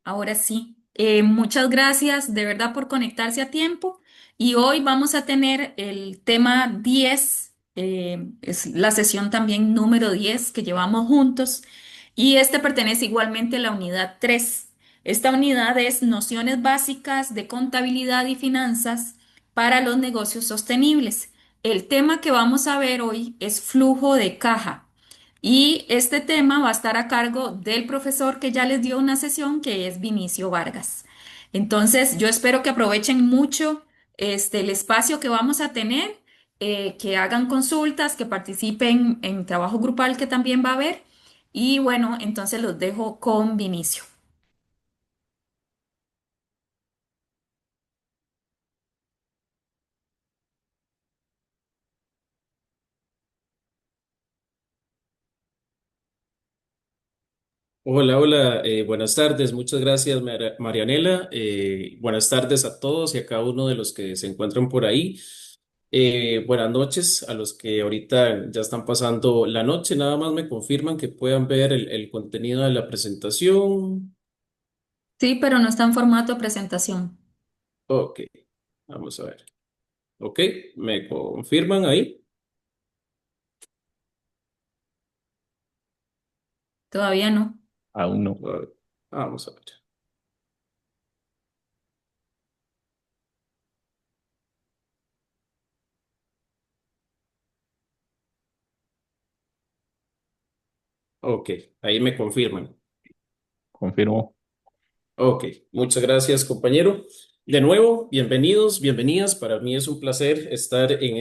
Ahora sí. Muchas gracias de verdad por conectarse a tiempo. Y hoy vamos a tener el tema 10, es la sesión también número 10 que llevamos juntos. Y este pertenece igualmente a la unidad 3. Esta unidad es nociones básicas de contabilidad y finanzas para los negocios sostenibles. El tema que vamos a ver hoy es flujo de caja. Y este tema va a estar a cargo del profesor que ya les dio una sesión, que es Vinicio Vargas. Entonces, yo espero que aprovechen mucho el espacio que vamos a tener, que hagan consultas, que participen en trabajo grupal que también va a haber. Y bueno, entonces los dejo con Vinicio. Hola, hola, buenas tardes, muchas gracias Marianela, buenas tardes a todos y a cada uno de los que se encuentran por ahí. Buenas noches a los que ahorita ya están pasando la noche, nada más me confirman que puedan ver el contenido de la presentación. Sí, pero no está en formato de presentación. Ok, vamos a ver. Ok, me confirman ahí. Todavía no. Aún no. Ah, Vamos a ver. Ok, ahí me confirman. Confirmo. Ok, muchas gracias, compañero. De nuevo, bienvenidos, bienvenidas. Para mí es un placer estar en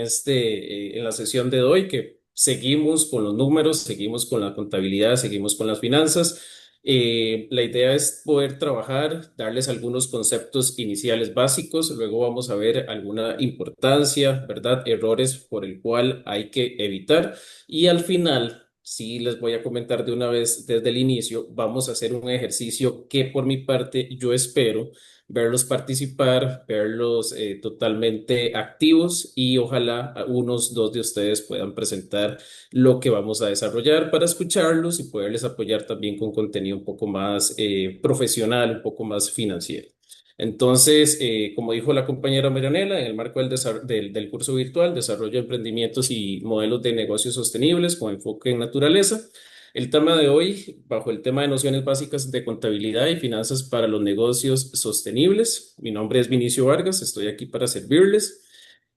la sesión de hoy, que seguimos con los números, seguimos con la contabilidad, seguimos con las finanzas. La idea es poder trabajar, darles algunos conceptos iniciales básicos, luego vamos a ver alguna importancia, ¿verdad? Errores por el cual hay que evitar. Y al final, sí les voy a comentar de una vez desde el inicio, vamos a hacer un ejercicio que por mi parte yo espero verlos participar, verlos totalmente activos y ojalá unos dos de ustedes puedan presentar lo que vamos a desarrollar para escucharlos y poderles apoyar también con contenido un poco más profesional, un poco más financiero. Entonces, como dijo la compañera Marianela, en el marco del curso virtual, Desarrollo de Emprendimientos y Modelos de Negocios Sostenibles con enfoque en naturaleza, el tema de hoy, bajo el tema de nociones básicas de contabilidad y finanzas para los negocios sostenibles. Mi nombre es Vinicio Vargas, estoy aquí para servirles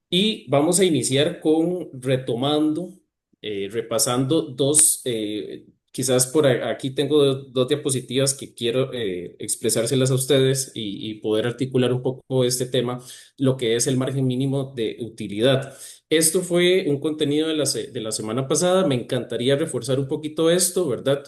y vamos a iniciar con repasando quizás aquí tengo dos diapositivas que quiero expresárselas a ustedes y poder articular un poco este tema, lo que es el margen mínimo de utilidad. Esto fue un contenido de la semana pasada, me encantaría reforzar un poquito esto, ¿verdad?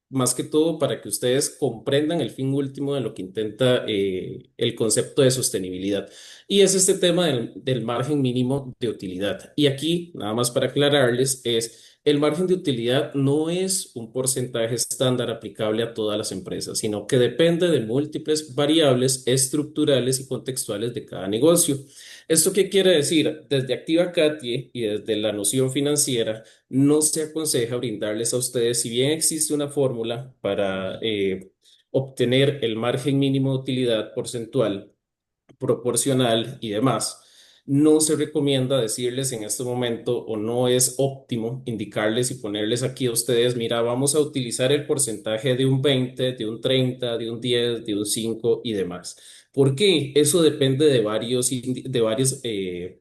Más que todo para que ustedes comprendan el fin último de lo que intenta el concepto de sostenibilidad. Y es este tema del margen mínimo de utilidad. Y aquí, nada más para aclararles, el margen de utilidad no es un porcentaje estándar aplicable a todas las empresas, sino que depende de múltiples variables estructurales y contextuales de cada negocio. ¿Esto qué quiere decir? Desde Activa Catie y desde la noción financiera, no se aconseja brindarles a ustedes, si bien existe una fórmula para obtener el margen mínimo de utilidad porcentual, proporcional y demás. No se recomienda decirles en este momento o no es óptimo indicarles y ponerles aquí a ustedes, mira, vamos a utilizar el porcentaje de un 20, de un 30, de un 10, de un 5 y demás. ¿Por qué? Eso depende de varios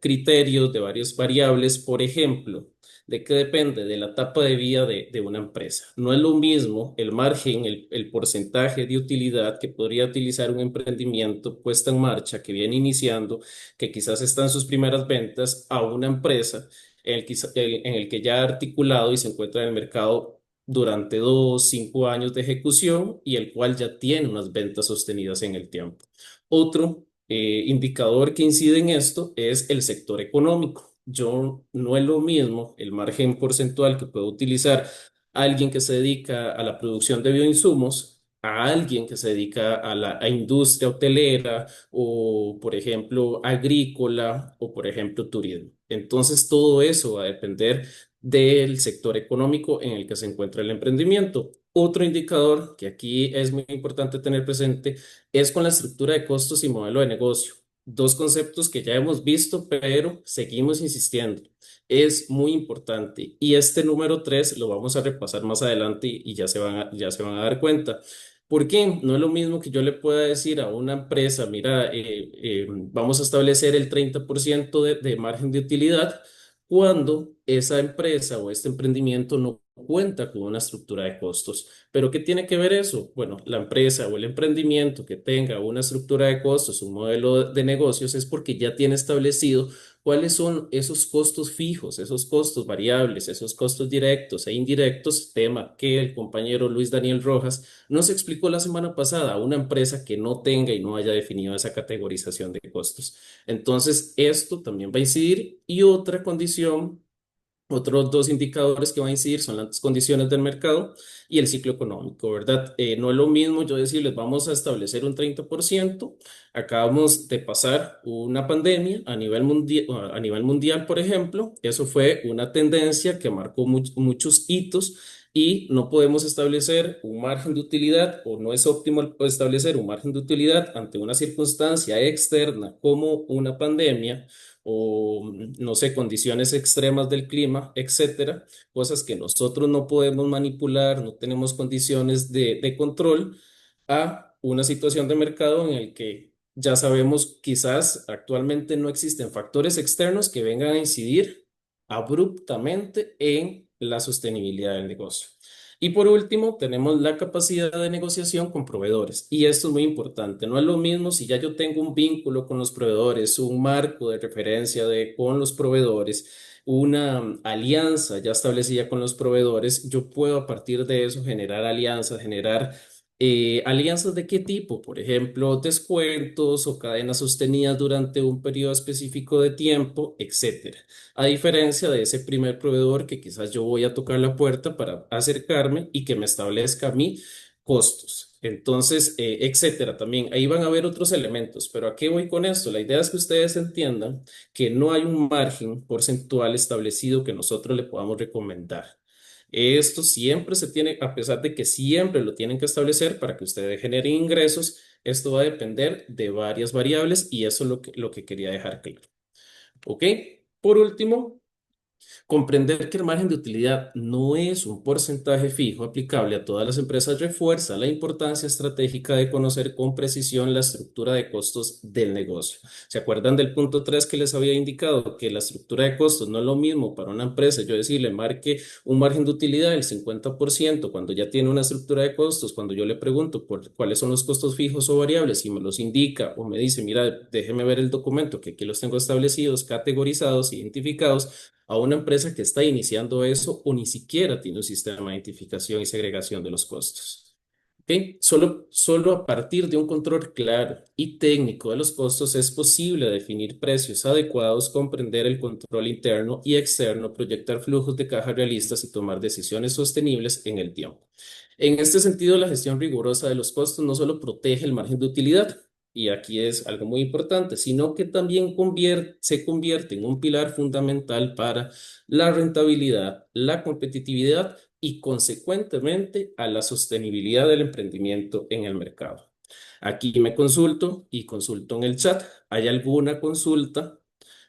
criterios, de varias variables. Por ejemplo, ¿de qué depende? De la etapa de vida de una empresa. No es lo mismo el margen, el porcentaje de utilidad que podría utilizar un emprendimiento puesta en marcha que viene iniciando, que quizás está en sus primeras ventas, a una empresa en el que ya ha articulado y se encuentra en el mercado durante 2, 5 años de ejecución y el cual ya tiene unas ventas sostenidas en el tiempo. Otro indicador que incide en esto es el sector económico. Yo no es lo mismo el margen porcentual que puede utilizar alguien que se dedica a la producción de bioinsumos a alguien que se dedica a la industria hotelera o, por ejemplo, agrícola o, por ejemplo, turismo. Entonces, todo eso va a depender del sector económico en el que se encuentra el emprendimiento. Otro indicador que aquí es muy importante tener presente es con la estructura de costos y modelo de negocio. Dos conceptos que ya hemos visto, pero seguimos insistiendo. Es muy importante. Y este número 3 lo vamos a repasar más adelante y ya se van a dar cuenta. ¿Por qué? No es lo mismo que yo le pueda decir a una empresa, mira, vamos a establecer el 30% de margen de utilidad cuando esa empresa o este emprendimiento no cuenta con una estructura de costos. ¿Pero qué tiene que ver eso? Bueno, la empresa o el emprendimiento que tenga una estructura de costos, un modelo de negocios, es porque ya tiene establecido cuáles son esos costos fijos, esos costos variables, esos costos directos e indirectos, tema que el compañero Luis Daniel Rojas nos explicó la semana pasada a una empresa que no tenga y no haya definido esa categorización de costos. Entonces, esto también va a incidir y otra condición. Otros dos indicadores que van a incidir son las condiciones del mercado y el ciclo económico, ¿verdad? No es lo mismo yo decirles, vamos a establecer un 30%. Acabamos de pasar una pandemia a nivel mundial, por ejemplo. Eso fue una tendencia que marcó muchos hitos y no podemos establecer un margen de utilidad o no es óptimo establecer un margen de utilidad ante una circunstancia externa como una pandemia o, no sé, condiciones extremas del clima, etcétera, cosas que nosotros no podemos manipular, no tenemos condiciones de control, a una situación de mercado en el que ya sabemos, quizás actualmente no existen factores externos que vengan a incidir abruptamente en la sostenibilidad del negocio. Y por último, tenemos la capacidad de negociación con proveedores. Y esto es muy importante. No es lo mismo si ya yo tengo un vínculo con los proveedores, un marco de referencia con los proveedores, una alianza ya establecida con los proveedores, yo puedo a partir de eso generar alianzas, generar alianzas de qué tipo, por ejemplo, descuentos o cadenas sostenidas durante un periodo específico de tiempo, etcétera. A diferencia de ese primer proveedor que quizás yo voy a tocar la puerta para acercarme y que me establezca a mí costos. Entonces, etcétera. También ahí van a haber otros elementos, pero ¿a qué voy con esto? La idea es que ustedes entiendan que no hay un margen porcentual establecido que nosotros le podamos recomendar. Esto siempre se tiene, a pesar de que siempre lo tienen que establecer para que ustedes generen ingresos, esto va a depender de varias variables y eso es lo que quería dejar claro. ¿Ok? Por último, comprender que el margen de utilidad no es un porcentaje fijo aplicable a todas las empresas refuerza la importancia estratégica de conocer con precisión la estructura de costos del negocio. ¿Se acuerdan del punto 3 que les había indicado? Que la estructura de costos no es lo mismo para una empresa, yo decirle, marque un margen de utilidad del 50% cuando ya tiene una estructura de costos, cuando yo le pregunto por cuáles son los costos fijos o variables y me los indica o me dice, mira, déjeme ver el documento que aquí los tengo establecidos, categorizados, identificados a una empresa que está iniciando eso o ni siquiera tiene un sistema de identificación y segregación de los costos. ¿Ok? Solo a partir de un control claro y técnico de los costos es posible definir precios adecuados, comprender el control interno y externo, proyectar flujos de caja realistas y tomar decisiones sostenibles en el tiempo. En este sentido, la gestión rigurosa de los costos no solo protege el margen de utilidad, y aquí es algo muy importante, sino que también se convierte en un pilar fundamental para la rentabilidad, la competitividad y consecuentemente a la sostenibilidad del emprendimiento en el mercado. Aquí me consulto y consulto en el chat. ¿Hay alguna consulta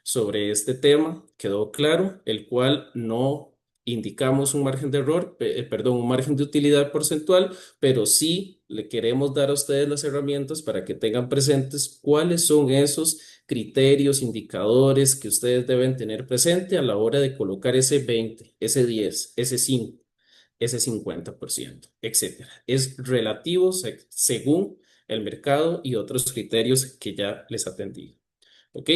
sobre este tema? ¿Quedó claro? El cual no indicamos un margen de error, perdón, un margen de utilidad porcentual, pero sí le queremos dar a ustedes las herramientas para que tengan presentes cuáles son esos criterios, indicadores que ustedes deben tener presente a la hora de colocar ese 20, ese 10, ese 5, ese 50%, etcétera. Es relativo según el mercado y otros criterios que ya les atendí. ¿Ok?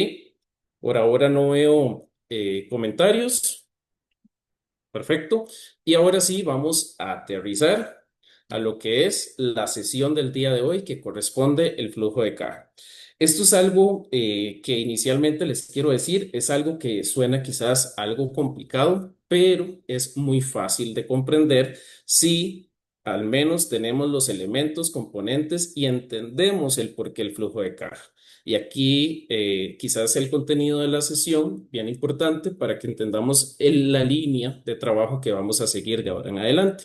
Por ahora no veo comentarios. Perfecto. Y ahora sí, vamos a aterrizar a lo que es la sesión del día de hoy que corresponde el flujo de caja. Esto es algo que inicialmente les quiero decir, es algo que suena quizás algo complicado, pero es muy fácil de comprender si al menos tenemos los elementos, componentes y entendemos el porqué el flujo de caja. Y aquí quizás el contenido de la sesión, bien importante para que entendamos la línea de trabajo que vamos a seguir de ahora en adelante.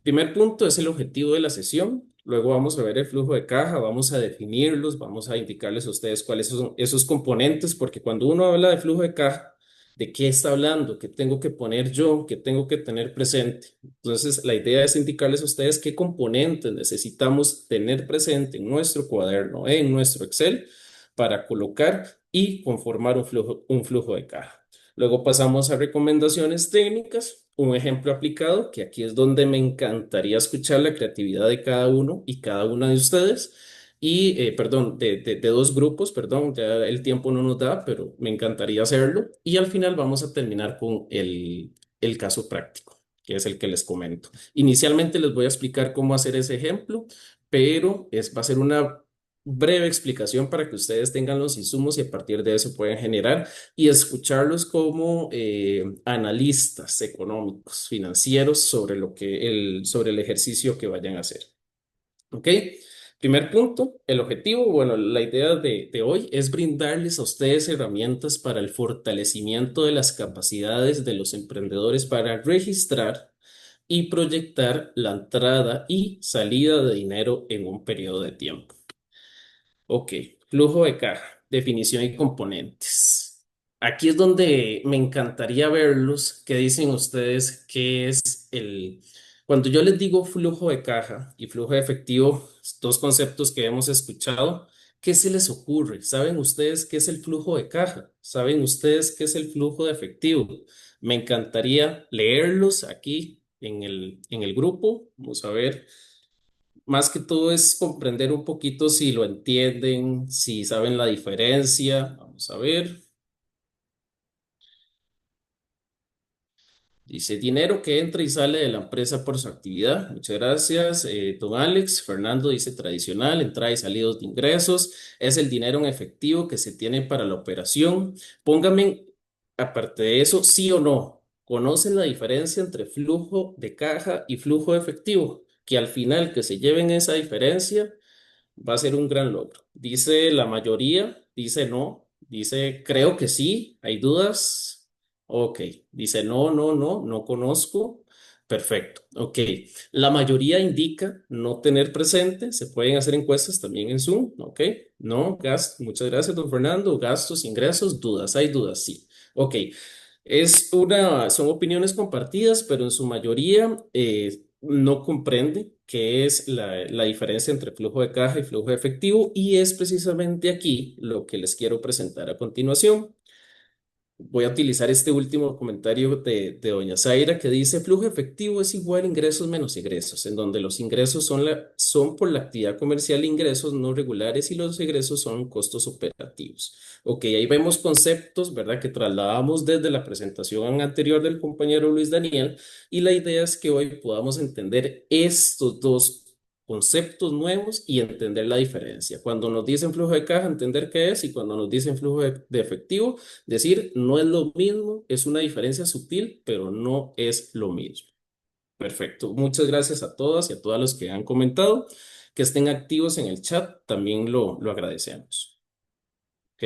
Primer punto es el objetivo de la sesión. Luego vamos a ver el flujo de caja, vamos a definirlos, vamos a indicarles a ustedes cuáles son esos componentes, porque cuando uno habla de flujo de caja, ¿de qué está hablando? ¿Qué tengo que poner yo? ¿Qué tengo que tener presente? Entonces, la idea es indicarles a ustedes qué componentes necesitamos tener presente en nuestro cuaderno, en nuestro Excel, para colocar y conformar un flujo de caja. Luego pasamos a recomendaciones técnicas, un ejemplo aplicado, que aquí es donde me encantaría escuchar la creatividad de cada uno y cada una de ustedes. Y, perdón, de dos grupos, perdón, ya el tiempo no nos da, pero me encantaría hacerlo. Y al final vamos a terminar con el caso práctico, que es el que les comento. Inicialmente les voy a explicar cómo hacer ese ejemplo, pero va a ser una breve explicación para que ustedes tengan los insumos y a partir de eso pueden generar y escucharlos como analistas económicos, financieros sobre sobre el ejercicio que vayan a hacer. ¿Ok? Primer punto, el objetivo, bueno, la idea de hoy es brindarles a ustedes herramientas para el fortalecimiento de las capacidades de los emprendedores para registrar y proyectar la entrada y salida de dinero en un periodo de tiempo. Ok, flujo de caja, definición y componentes. Aquí es donde me encantaría verlos. ¿Qué dicen ustedes que es el... Cuando yo les digo flujo de caja y flujo de efectivo, dos conceptos que hemos escuchado, ¿qué se les ocurre? ¿Saben ustedes qué es el flujo de caja? ¿Saben ustedes qué es el flujo de efectivo? Me encantaría leerlos aquí en el grupo. Vamos a ver. Más que todo es comprender un poquito si lo entienden, si saben la diferencia. Vamos a ver. Dice, dinero que entra y sale de la empresa por su actividad. Muchas gracias, don Alex. Fernando dice tradicional, entrada y salidas de ingresos. Es el dinero en efectivo que se tiene para la operación. Póngame, aparte de eso, sí o no. ¿Conocen la diferencia entre flujo de caja y flujo de efectivo? Que al final que se lleven esa diferencia va a ser un gran logro. Dice la mayoría, dice no, dice creo que sí, hay dudas. Ok, dice no, no, no, no conozco. Perfecto, ok. La mayoría indica no tener presente, se pueden hacer encuestas también en Zoom, ok. No, muchas gracias, don Fernando. Gastos, ingresos, dudas, hay dudas, sí. Ok, son opiniones compartidas, pero en su mayoría no comprende qué es la diferencia entre flujo de caja y flujo de efectivo y es precisamente aquí lo que les quiero presentar a continuación. Voy a utilizar este último comentario de doña Zaira que dice flujo efectivo es igual a ingresos menos egresos, en donde los ingresos son por la actividad comercial ingresos no regulares y los egresos son costos operativos. Ok, ahí vemos conceptos, ¿verdad? Que trasladamos desde la presentación anterior del compañero Luis Daniel y la idea es que hoy podamos entender estos dos conceptos nuevos y entender la diferencia. Cuando nos dicen flujo de caja, entender qué es y cuando nos dicen flujo de efectivo, decir, no es lo mismo, es una diferencia sutil, pero no es lo mismo. Perfecto. Muchas gracias a todas y a todos los que han comentado. Que estén activos en el chat, también lo agradecemos. ¿Ok?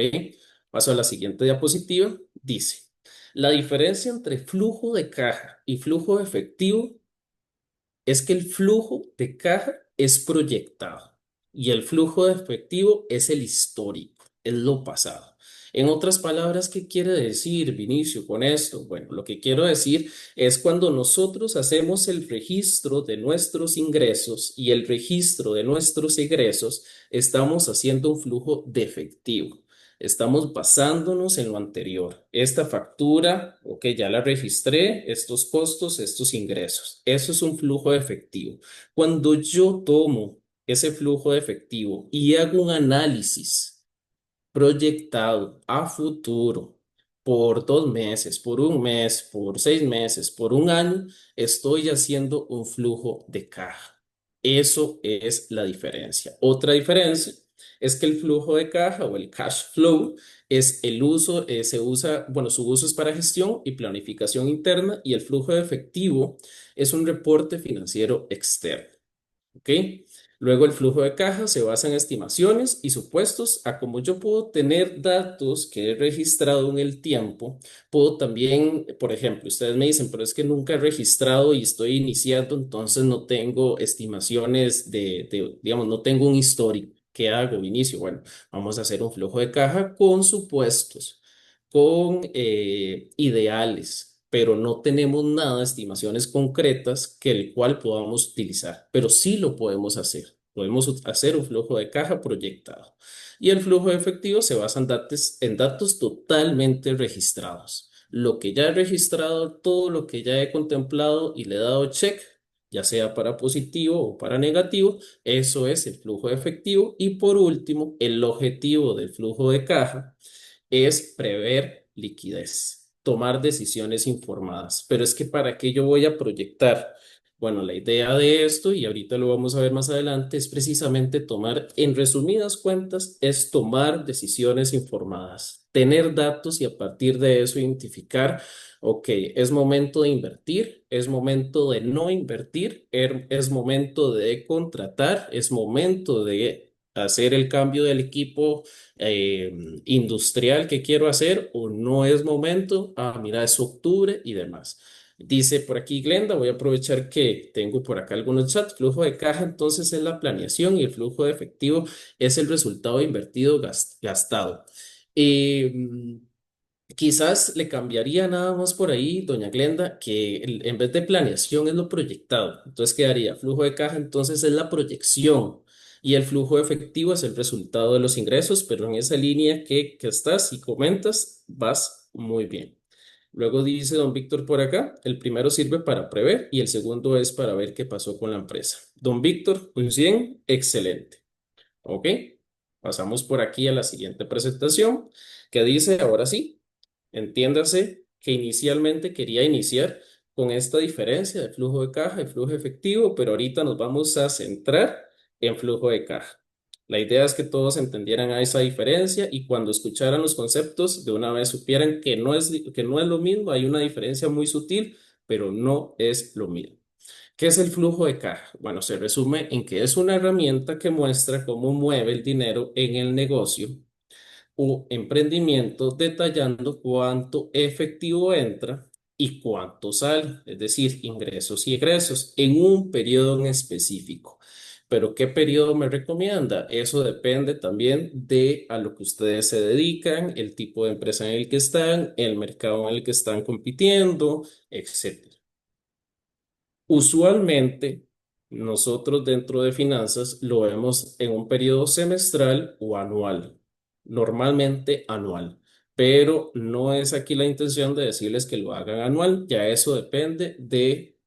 Paso a la siguiente diapositiva. Dice, la diferencia entre flujo de caja y flujo de efectivo es que el flujo de caja es proyectado y el flujo de efectivo es el histórico, es lo pasado. En otras palabras, ¿qué quiere decir, Vinicio, con esto? Bueno, lo que quiero decir es cuando nosotros hacemos el registro de nuestros ingresos y el registro de nuestros egresos, estamos haciendo un flujo de efectivo. Estamos basándonos en lo anterior. Esta factura, ok, ya la registré, estos costos, estos ingresos. Eso es un flujo de efectivo. Cuando yo tomo ese flujo de efectivo y hago un análisis proyectado a futuro por 2 meses, por un mes, por 6 meses, por un año, estoy haciendo un flujo de caja. Eso es la diferencia. Otra diferencia es que el flujo de caja o el cash flow es el uso, se usa, bueno, su uso es para gestión y planificación interna y el flujo de efectivo es un reporte financiero externo. ¿Ok? Luego el flujo de caja se basa en estimaciones y supuestos. A como yo puedo tener datos que he registrado en el tiempo, puedo también, por ejemplo, ustedes me dicen, pero es que nunca he registrado y estoy iniciando, entonces no tengo estimaciones digamos, no tengo un histórico. ¿Qué hago? Inicio. Bueno, vamos a hacer un flujo de caja con supuestos, con ideales, pero no tenemos nada, estimaciones concretas que el cual podamos utilizar, pero sí lo podemos hacer. Podemos hacer un flujo de caja proyectado. Y el flujo de efectivo se basa en datos totalmente registrados. Lo que ya he registrado, todo lo que ya he contemplado y le he dado check, ya sea para positivo o para negativo, eso es el flujo de efectivo. Y por último, el objetivo del flujo de caja es prever liquidez, tomar decisiones informadas. Pero es que ¿para qué yo voy a proyectar? Bueno, la idea de esto, y ahorita lo vamos a ver más adelante, es precisamente tomar, en resumidas cuentas, es tomar decisiones informadas, tener datos y a partir de eso identificar, ok, es momento de invertir, es momento de no invertir, es momento de contratar, es momento de hacer el cambio del equipo eh, industrial que quiero hacer o no es momento. Ah, mira, es octubre y demás. Dice por aquí Glenda, voy a aprovechar que tengo por acá algunos chats. Flujo de caja entonces es la planeación y el flujo de efectivo es el resultado invertido gastado. Eh, Quizás le cambiaría nada más por ahí, doña Glenda, que en vez de planeación es lo proyectado. Entonces quedaría flujo de caja, entonces es la proyección y el flujo efectivo es el resultado de los ingresos, pero en esa línea que estás y comentas, vas muy bien. Luego dice don Víctor por acá, el primero sirve para prever y el segundo es para ver qué pasó con la empresa. Don Víctor, muy bien, excelente. Ok, pasamos por aquí a la siguiente presentación que dice, ahora sí, entiéndase que inicialmente quería iniciar con esta diferencia de flujo de caja y flujo efectivo, pero ahorita nos vamos a centrar en flujo de caja. La idea es que todos entendieran a esa diferencia y cuando escucharan los conceptos de una vez supieran que no es lo mismo, hay una diferencia muy sutil, pero no es lo mismo. ¿Qué es el flujo de caja? Bueno, se resume en que es una herramienta que muestra cómo mueve el dinero en el negocio o emprendimiento, detallando cuánto efectivo entra y cuánto sale, es decir, ingresos y egresos en un periodo en específico. Pero ¿qué periodo me recomienda? Eso depende también de a lo que ustedes se dedican, el tipo de empresa en el que están, el mercado en el que están compitiendo, etcétera. Usualmente, nosotros dentro de finanzas lo vemos en un periodo semestral o anual, normalmente anual, pero no es aquí la intención de decirles que lo hagan anual, ya eso depende de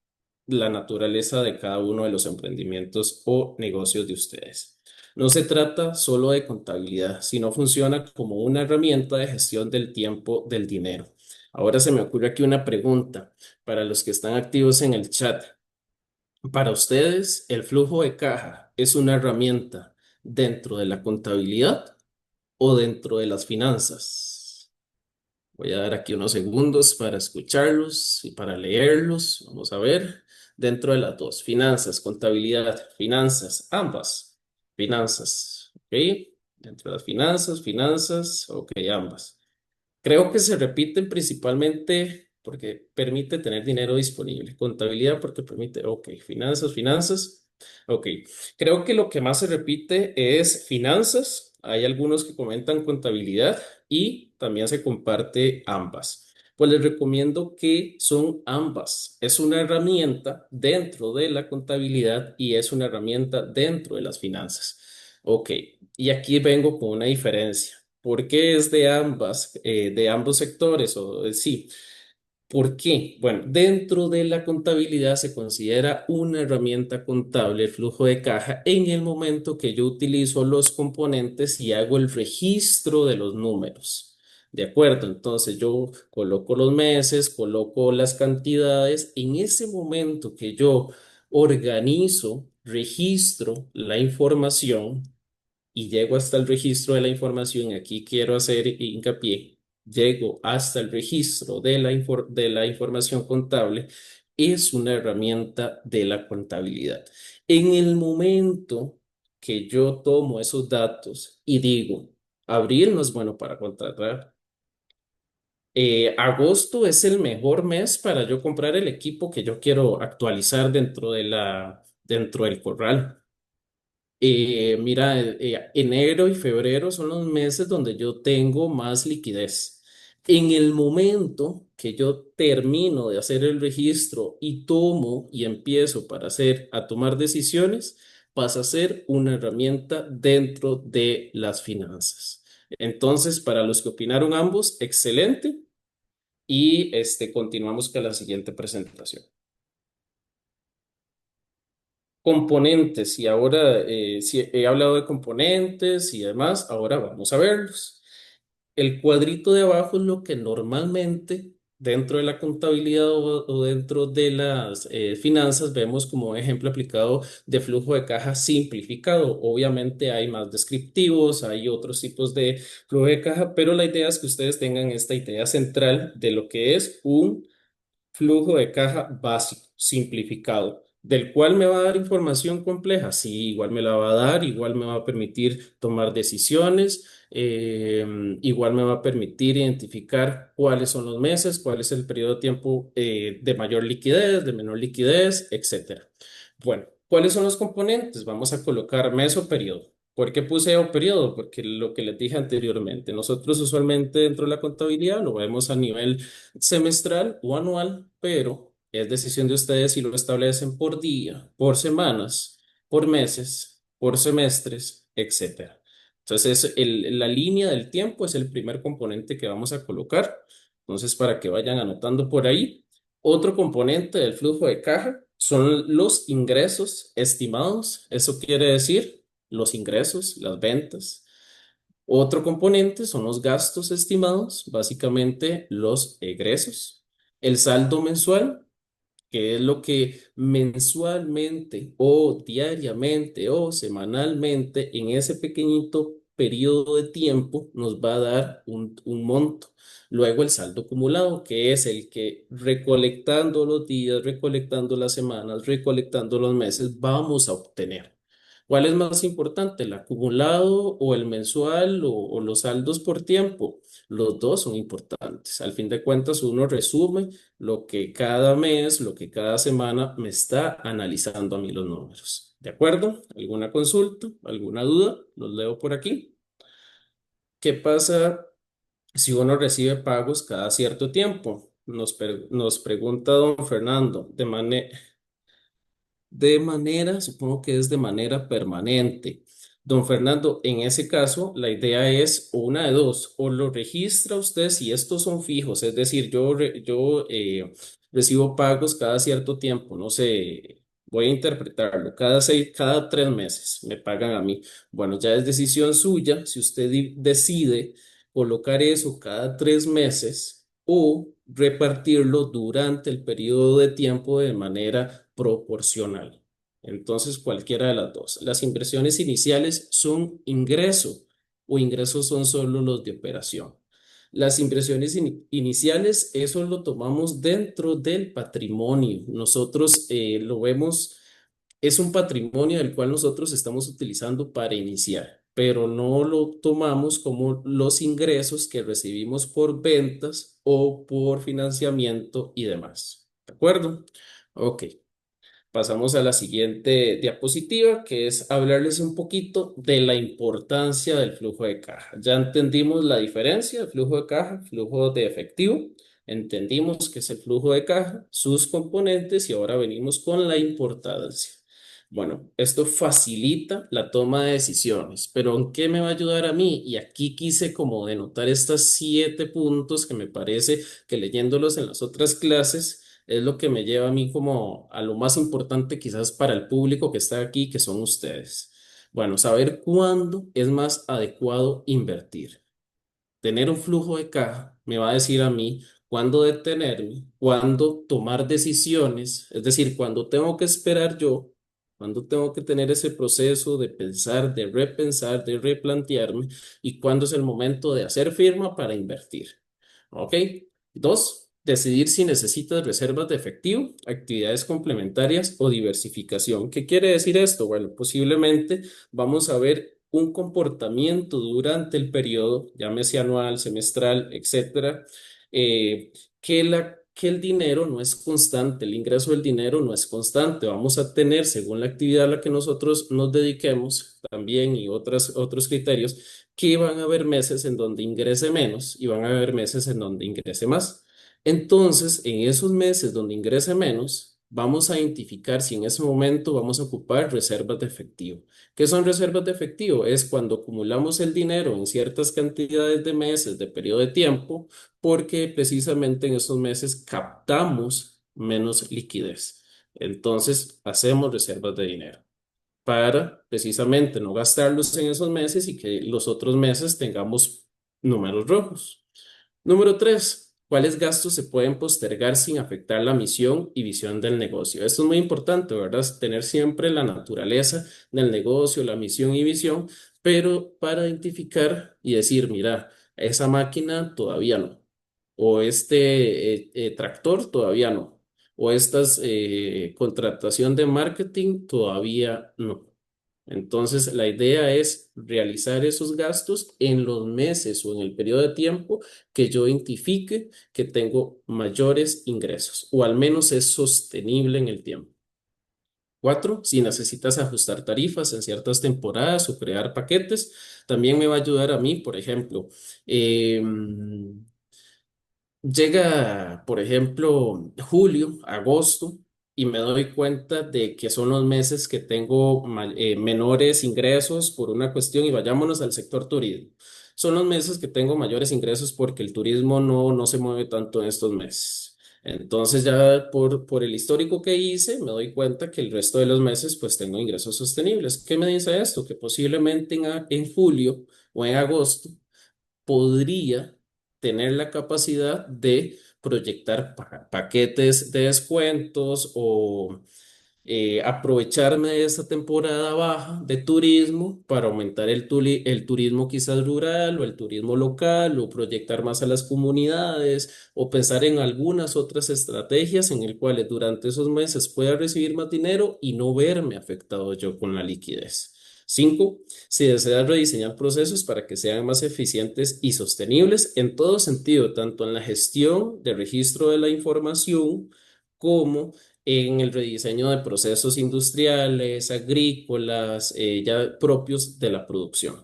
la naturaleza de cada uno de los emprendimientos o negocios de ustedes. No se trata solo de contabilidad, sino funciona como una herramienta de gestión del tiempo del dinero. Ahora se me ocurre aquí una pregunta para los que están activos en el chat. Para ustedes, ¿el flujo de caja es una herramienta dentro de la contabilidad o dentro de las finanzas? Voy a dar aquí unos segundos para escucharlos y para leerlos. Vamos a ver. Dentro de las dos, finanzas, contabilidad, finanzas, ambas. Finanzas, ¿ok? Dentro de las finanzas, ok, ambas. Creo que se repiten principalmente porque permite tener dinero disponible. Contabilidad porque permite, ok, finanzas, ok. Creo que lo que más se repite es finanzas. Hay algunos que comentan contabilidad y también se comparte ambas. Pues les recomiendo que son ambas. Es una herramienta dentro de la contabilidad y es una herramienta dentro de las finanzas. Ok, y aquí vengo con una diferencia. ¿Por qué es de ambos sectores? Sí, ¿por qué? Bueno, dentro de la contabilidad se considera una herramienta contable el flujo de caja en el momento que yo utilizo los componentes y hago el registro de los números. ¿De acuerdo? Entonces yo coloco los meses, coloco las cantidades. En ese momento que yo organizo, registro la información, y llego hasta el registro de la información, aquí quiero hacer hincapié, llego hasta el registro de de la información contable, es una herramienta de la contabilidad. En el momento que yo tomo esos datos y digo, abril no es bueno para contratar. Agosto es el mejor mes para yo comprar el equipo que yo quiero actualizar dentro del corral. Mira, enero y febrero son los meses donde yo tengo más liquidez. En el momento que yo termino de hacer el registro y tomo y empiezo a tomar decisiones, pasa a ser una herramienta dentro de las finanzas. Entonces, para los que opinaron ambos, excelente. Y continuamos con la siguiente presentación. Componentes, y ahora si he hablado de componentes y demás, ahora vamos a verlos. El cuadrito de abajo es lo que normalmente dentro de la contabilidad o dentro de las finanzas vemos como ejemplo aplicado de flujo de caja simplificado. Obviamente hay más descriptivos, hay otros tipos de flujo de caja, pero la idea es que ustedes tengan esta idea central de lo que es un flujo de caja básico, simplificado, del cual me va a dar información compleja. Sí, igual me la va a dar, igual me va a permitir tomar decisiones, igual me va a permitir identificar cuáles son los meses, cuál es el periodo de tiempo de mayor liquidez, de menor liquidez, etcétera. Bueno, ¿cuáles son los componentes? Vamos a colocar mes o periodo. ¿Por qué puse o periodo? Porque lo que les dije anteriormente, nosotros usualmente dentro de la contabilidad lo vemos a nivel semestral o anual, pero es decisión de ustedes si lo establecen por día, por semanas, por meses, por semestres, etcétera. Entonces, la línea del tiempo es el primer componente que vamos a colocar. Entonces, para que vayan anotando por ahí. Otro componente del flujo de caja son los ingresos estimados. Eso quiere decir los ingresos, las ventas. Otro componente son los gastos estimados, básicamente los egresos. El saldo mensual, que es lo que mensualmente o diariamente o semanalmente en ese pequeñito periodo de tiempo nos va a dar un monto. Luego el saldo acumulado, que es el que recolectando los días, recolectando las semanas, recolectando los meses, vamos a obtener. ¿Cuál es más importante, el acumulado o el mensual o los saldos por tiempo? Los dos son importantes. Al fin de cuentas, uno resume lo que cada mes, lo que cada semana me está analizando a mí los números. ¿De acuerdo? ¿Alguna consulta? ¿Alguna duda? Los leo por aquí. ¿Qué pasa si uno recibe pagos cada cierto tiempo? Nos pregunta don Fernando, supongo que es de manera permanente. Don Fernando, en ese caso, la idea es una de dos, o lo registra usted si estos son fijos, es decir, yo recibo pagos cada cierto tiempo, no sé, voy a interpretarlo, cada 3 meses me pagan a mí. Bueno, ya es decisión suya si usted decide colocar eso cada 3 meses o repartirlo durante el periodo de tiempo de manera proporcional. Entonces, cualquiera de las dos. Las inversiones iniciales son ingreso o ingresos son solo los de operación. Las inversiones iniciales, eso lo tomamos dentro del patrimonio. Nosotros lo vemos, es un patrimonio del cual nosotros estamos utilizando para iniciar, pero no lo tomamos como los ingresos que recibimos por ventas o por financiamiento y demás. ¿De acuerdo? Ok. Pasamos a la siguiente diapositiva, que es hablarles un poquito de la importancia del flujo de caja. Ya entendimos la diferencia de flujo de caja, flujo de efectivo. Entendimos qué es el flujo de caja, sus componentes y ahora venimos con la importancia. Bueno, esto facilita la toma de decisiones, pero ¿en qué me va a ayudar a mí? Y aquí quise como denotar estos 7 puntos que me parece que leyéndolos en las otras clases es lo que me lleva a mí como a lo más importante quizás para el público que está aquí, que son ustedes. Bueno, saber cuándo es más adecuado invertir. Tener un flujo de caja me va a decir a mí cuándo detenerme, cuándo tomar decisiones, es decir, cuándo tengo que esperar yo, cuándo tengo que tener ese proceso de pensar, de replantearme y cuándo es el momento de hacer firma para invertir. ¿Ok? Dos. decidir si necesitas reservas de efectivo, actividades complementarias o diversificación. ¿Qué quiere decir esto? Bueno, posiblemente vamos a ver un comportamiento durante el periodo, llámese anual, semestral, etcétera, eh, que el dinero no es constante, el ingreso del dinero no es constante. Vamos a tener, según la actividad a la que nosotros nos dediquemos también y otros criterios, que van a haber meses en donde ingrese menos y van a haber meses en donde ingrese más. Entonces, en esos meses donde ingrese menos, vamos a identificar si en ese momento vamos a ocupar reservas de efectivo. ¿Qué son reservas de efectivo? Es cuando acumulamos el dinero en ciertas cantidades de meses, de periodo de tiempo, porque precisamente en esos meses captamos menos liquidez. Entonces, hacemos reservas de dinero para precisamente no gastarlos en esos meses y que los otros meses tengamos números rojos. Número tres, ¿cuáles gastos se pueden postergar sin afectar la misión y visión del negocio? Esto es muy importante, ¿verdad? Tener siempre la naturaleza del negocio, la misión y visión, pero para identificar y decir, mira, esa máquina todavía no, o este tractor todavía no, o esta contratación de marketing todavía no. Entonces, la idea es realizar esos gastos en los meses o en el periodo de tiempo que yo identifique que tengo mayores ingresos o al menos es sostenible en el tiempo. Cuatro, si necesitas ajustar tarifas en ciertas temporadas o crear paquetes, también me va a ayudar a mí, por ejemplo. em, Llega, por ejemplo, julio, agosto, y me doy cuenta de que son los meses que tengo menores ingresos por una cuestión, y vayámonos al sector turismo. Son los meses que tengo mayores ingresos porque el turismo no se mueve tanto en estos meses. Entonces ya por el histórico que hice, me doy cuenta que el resto de los meses pues tengo ingresos sostenibles. ¿Qué me dice esto? Que posiblemente en julio o en agosto podría tener la capacidad de proyectar paquetes de descuentos o aprovecharme de esta temporada baja de turismo para aumentar el turismo quizás rural o el turismo local o proyectar más a las comunidades o pensar en algunas otras estrategias en el cuales durante esos meses pueda recibir más dinero y no verme afectado yo con la liquidez. Cinco, si deseas rediseñar procesos para que sean más eficientes y sostenibles en todo sentido, tanto en la gestión de registro de la información como en el rediseño de procesos industriales, agrícolas, ya propios de la producción.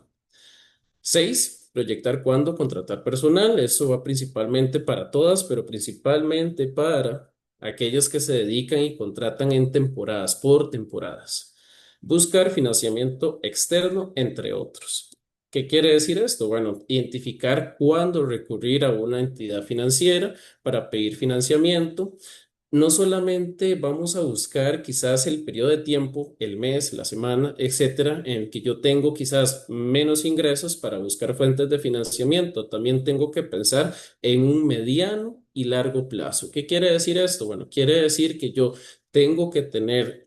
Seis, proyectar cuándo contratar personal. Eso va principalmente para todas, pero principalmente para aquellas que se dedican y contratan en temporadas, por temporadas. Buscar financiamiento externo, entre otros. ¿Qué quiere decir esto? Bueno, identificar cuándo recurrir a una entidad financiera para pedir financiamiento. No solamente vamos a buscar quizás el periodo de tiempo, el mes, la semana, etcétera, en el que yo tengo quizás menos ingresos para buscar fuentes de financiamiento. También tengo que pensar en un mediano y largo plazo. ¿Qué quiere decir esto? Bueno, quiere decir que yo tengo que tener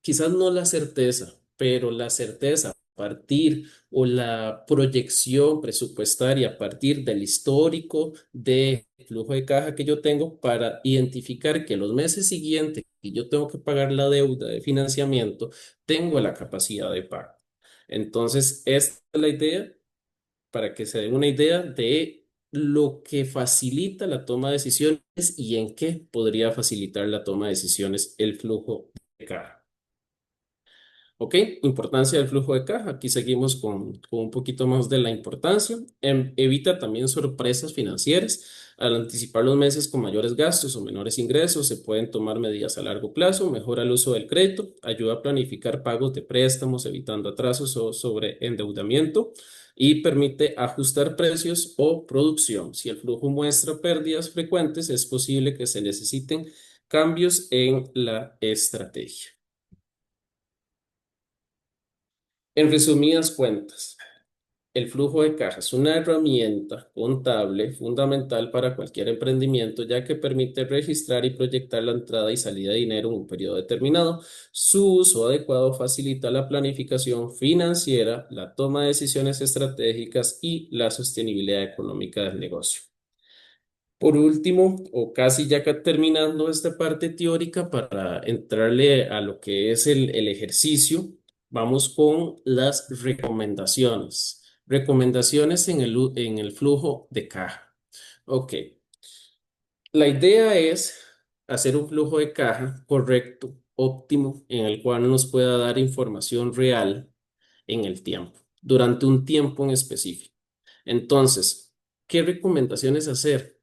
quizás no la certeza, pero la certeza a partir o la proyección presupuestaria a partir del histórico de flujo de caja que yo tengo para identificar que los meses siguientes que yo tengo que pagar la deuda de financiamiento, tengo la capacidad de pago. Entonces, esta es la idea para que se den una idea de lo que facilita la toma de decisiones y en qué podría facilitar la toma de decisiones el flujo de caja. Ok, importancia del flujo de caja. Aquí seguimos con un poquito más de la importancia. Evita también sorpresas financieras. Al anticipar los meses con mayores gastos o menores ingresos, se pueden tomar medidas a largo plazo, mejora el uso del crédito, ayuda a planificar pagos de préstamos, evitando atrasos o sobreendeudamiento y permite ajustar precios o producción. Si el flujo muestra pérdidas frecuentes, es posible que se necesiten cambios en la estrategia. En resumidas cuentas, el flujo de caja es una herramienta contable fundamental para cualquier emprendimiento, ya que permite registrar y proyectar la entrada y salida de dinero en un periodo determinado. Su uso adecuado facilita la planificación financiera, la toma de decisiones estratégicas y la sostenibilidad económica del negocio. Por último, o casi ya terminando esta parte teórica para entrarle a lo que es el ejercicio, vamos con las recomendaciones. Recomendaciones en el flujo de caja. Ok, la idea es hacer un flujo de caja correcto, óptimo, en el cual nos pueda dar información real en el tiempo, durante un tiempo en específico. Entonces, ¿qué recomendaciones hacer?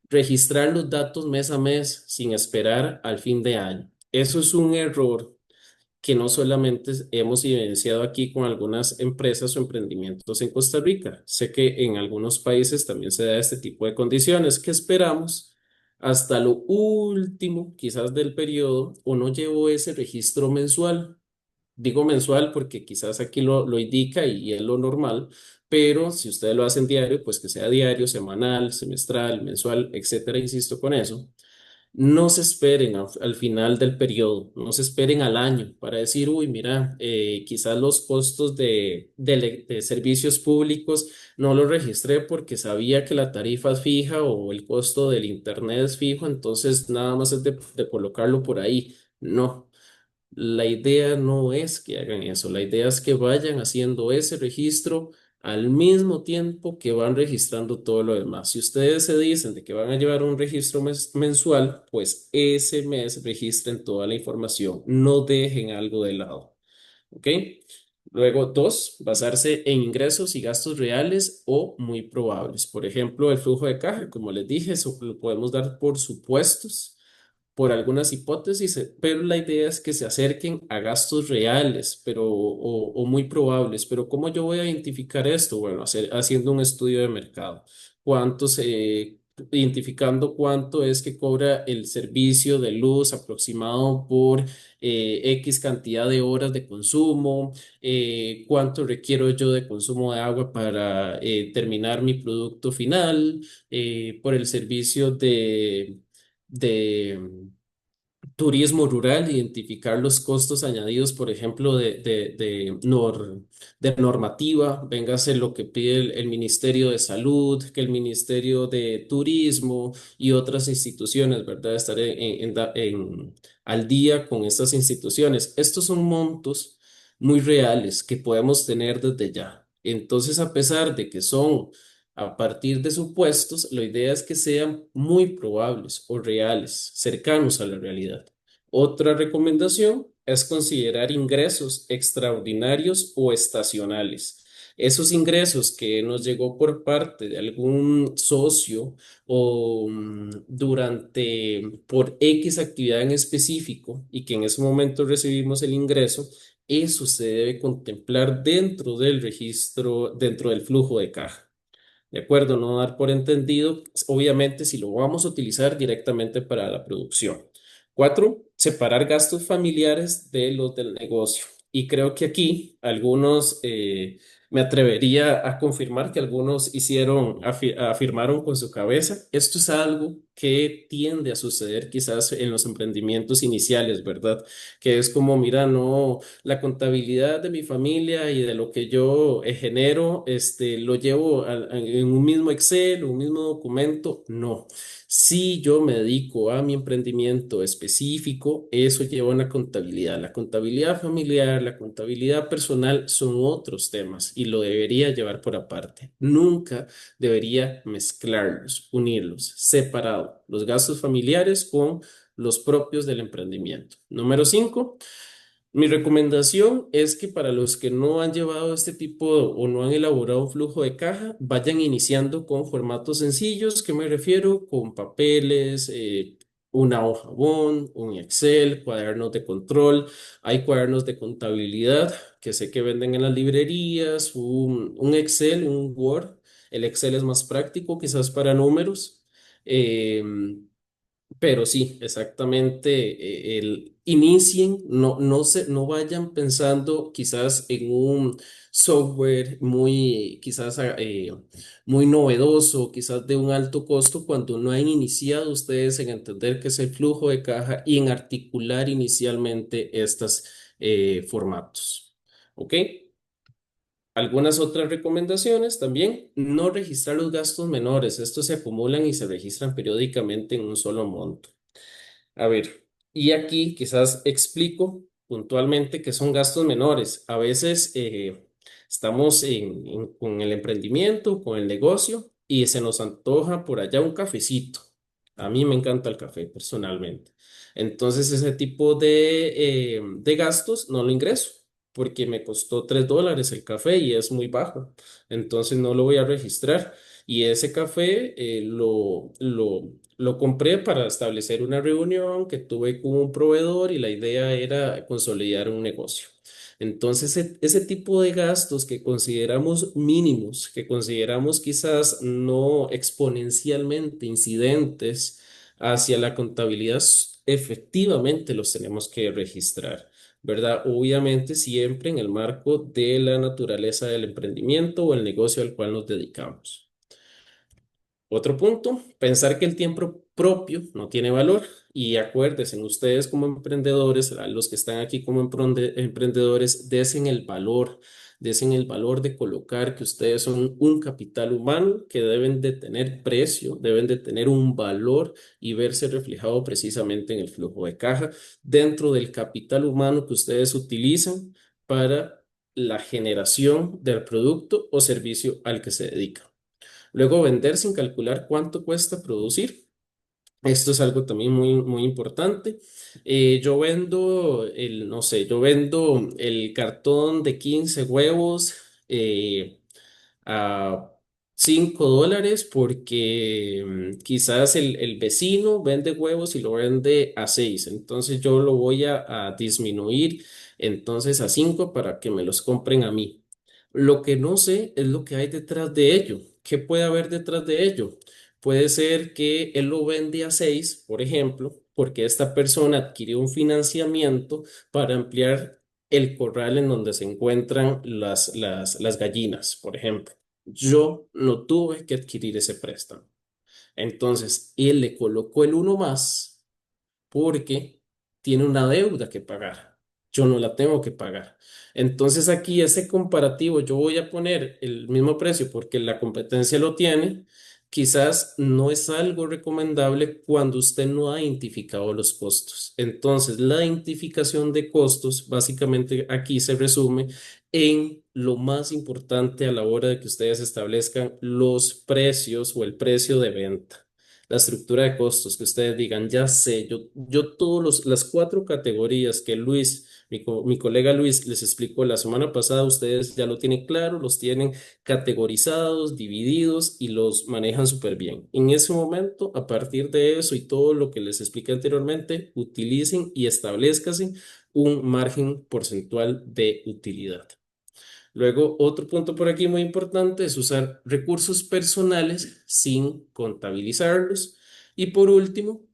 Registrar los datos mes a mes sin esperar al fin de año. Eso es un error que no solamente hemos evidenciado aquí con algunas empresas o emprendimientos en Costa Rica. Sé que en algunos países también se da este tipo de condiciones que esperamos hasta lo último, quizás del periodo, o no llevó ese registro mensual. Digo mensual porque quizás aquí lo indica y es lo normal, pero si ustedes lo hacen diario, pues que sea diario, semanal, semestral, mensual, etcétera, insisto con eso. No se esperen al final del periodo, no se esperen al año para decir, uy, mira, quizás los costos de servicios públicos no los registré porque sabía que la tarifa es fija o el costo del internet es fijo, entonces nada más es de colocarlo por ahí. No. La idea no es que hagan eso, la idea es que vayan haciendo ese registro al mismo tiempo que van registrando todo lo demás. Si ustedes se dicen de que van a llevar un registro mensual, pues ese mes registren toda la información, no dejen algo de lado, ¿ok? Luego, dos, basarse en ingresos y gastos reales o muy probables. Por ejemplo, el flujo de caja, como les dije, eso lo podemos dar por supuestos por algunas hipótesis, pero la idea es que se acerquen a gastos reales, pero o muy probables. Pero ¿cómo yo voy a identificar esto? Bueno, haciendo un estudio de mercado. ¿Cuántos, identificando cuánto es que cobra el servicio de luz aproximado por X cantidad de horas de consumo? ¿Cuánto requiero yo de consumo de agua para terminar mi producto final? Por el servicio de turismo rural, identificar los costos añadidos, por ejemplo, de normativa, véngase lo que pide el Ministerio de Salud, que el Ministerio de Turismo y otras instituciones, ¿verdad? Estar al día con estas instituciones. Estos son montos muy reales que podemos tener desde ya. Entonces, a pesar de que son a partir de supuestos, la idea es que sean muy probables o reales, cercanos a la realidad. Otra recomendación es considerar ingresos extraordinarios o estacionales. Esos ingresos que nos llegó por parte de algún socio o por X actividad en específico y que en ese momento recibimos el ingreso, eso se debe contemplar dentro del registro, dentro del flujo de caja. ¿De acuerdo? No dar por entendido, obviamente, si lo vamos a utilizar directamente para la producción. Cuatro, separar gastos familiares de los del negocio. Y creo que aquí algunos, me atrevería a confirmar que algunos afirmaron con su cabeza. Esto es algo que tiende a suceder quizás en los emprendimientos iniciales, ¿verdad? Que es como, mira, no, la contabilidad de mi familia y de lo que yo genero, lo llevo en un mismo Excel, un mismo documento. No. Si yo me dedico a mi emprendimiento específico, eso lleva una contabilidad. La contabilidad familiar, la contabilidad personal son otros temas y lo debería llevar por aparte. Nunca debería mezclarlos, unirlos, separado, los gastos familiares con los propios del emprendimiento. Número 5. Mi recomendación es que para los que no han llevado este tipo o no han elaborado un flujo de caja, vayan iniciando con formatos sencillos, que me refiero con papeles, una hoja Bond, un Excel, cuadernos de control. Hay cuadernos de contabilidad que sé que venden en las librerías, un Excel, un Word. El Excel es más práctico, quizás para números. Em, pero sí, exactamente, inicien, no vayan pensando quizás en un software quizás muy novedoso, quizás de un alto costo, cuando no han iniciado ustedes en entender qué es el flujo de caja y en articular inicialmente estos formatos. ¿Ok? Algunas otras recomendaciones también, no registrar los gastos menores. Estos se acumulan y se registran periódicamente en un solo monto. A ver, y aquí quizás explico puntualmente qué son gastos menores. A veces estamos con el emprendimiento, con el negocio y se nos antoja por allá un cafecito. A mí me encanta el café personalmente. Entonces ese tipo de gastos no lo ingreso porque me costó $3 el café y es muy bajo. Entonces no lo voy a registrar. Y ese café lo compré para establecer una reunión que tuve con un proveedor y la idea era consolidar un negocio. Entonces, ese tipo de gastos que consideramos mínimos, que consideramos quizás no exponencialmente incidentes hacia la contabilidad, efectivamente los tenemos que registrar, ¿verdad? Obviamente siempre en el marco de la naturaleza del emprendimiento o el negocio al cual nos dedicamos. Otro punto, pensar que el tiempo propio no tiene valor y acuérdense, ustedes como emprendedores, a los que están aquí como emprendedores, desen el valor de colocar que ustedes son un capital humano que deben de tener precio, deben de tener un valor y verse reflejado precisamente en el flujo de caja dentro del capital humano que ustedes utilizan para la generación del producto o servicio al que se dedican. Luego, vender sin calcular cuánto cuesta producir. Esto es algo también muy, muy importante. Yo vendo no sé, yo vendo el cartón de 15 huevos a $5 porque quizás el vecino vende huevos y lo vende a 6. Entonces yo lo voy a disminuir entonces a 5 para que me los compren a mí. Lo que no sé es lo que hay detrás de ello. ¿Qué puede haber detrás de ello? Puede ser que él lo vende a 6, por ejemplo, porque esta persona adquirió un financiamiento para ampliar el corral en donde se encuentran las gallinas, por ejemplo. Yo no tuve que adquirir ese préstamo. Entonces, él le colocó el uno más porque tiene una deuda que pagar. Yo no la tengo que pagar. Entonces aquí ese comparativo, yo voy a poner el mismo precio porque la competencia lo tiene. Quizás no es algo recomendable cuando usted no ha identificado los costos. Entonces, la identificación de costos básicamente aquí se resume en lo más importante a la hora de que ustedes establezcan los precios o el precio de venta, la estructura de costos, que ustedes digan, ya sé, yo las cuatro categorías que mi colega Luis les explicó la semana pasada, ustedes ya lo tienen claro, los tienen categorizados, divididos y los manejan súper bien. En ese momento, a partir de eso y todo lo que les expliqué anteriormente, utilicen y establezcan un margen porcentual de utilidad. Luego, otro punto por aquí muy importante es usar recursos personales sin contabilizarlos. Y por último,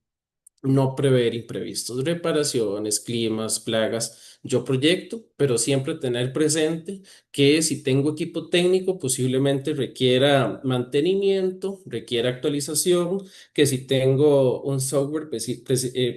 no prever imprevistos, reparaciones, climas, plagas. Yo proyecto, pero siempre tener presente que si tengo equipo técnico, posiblemente requiera mantenimiento, requiera actualización, que si tengo un software,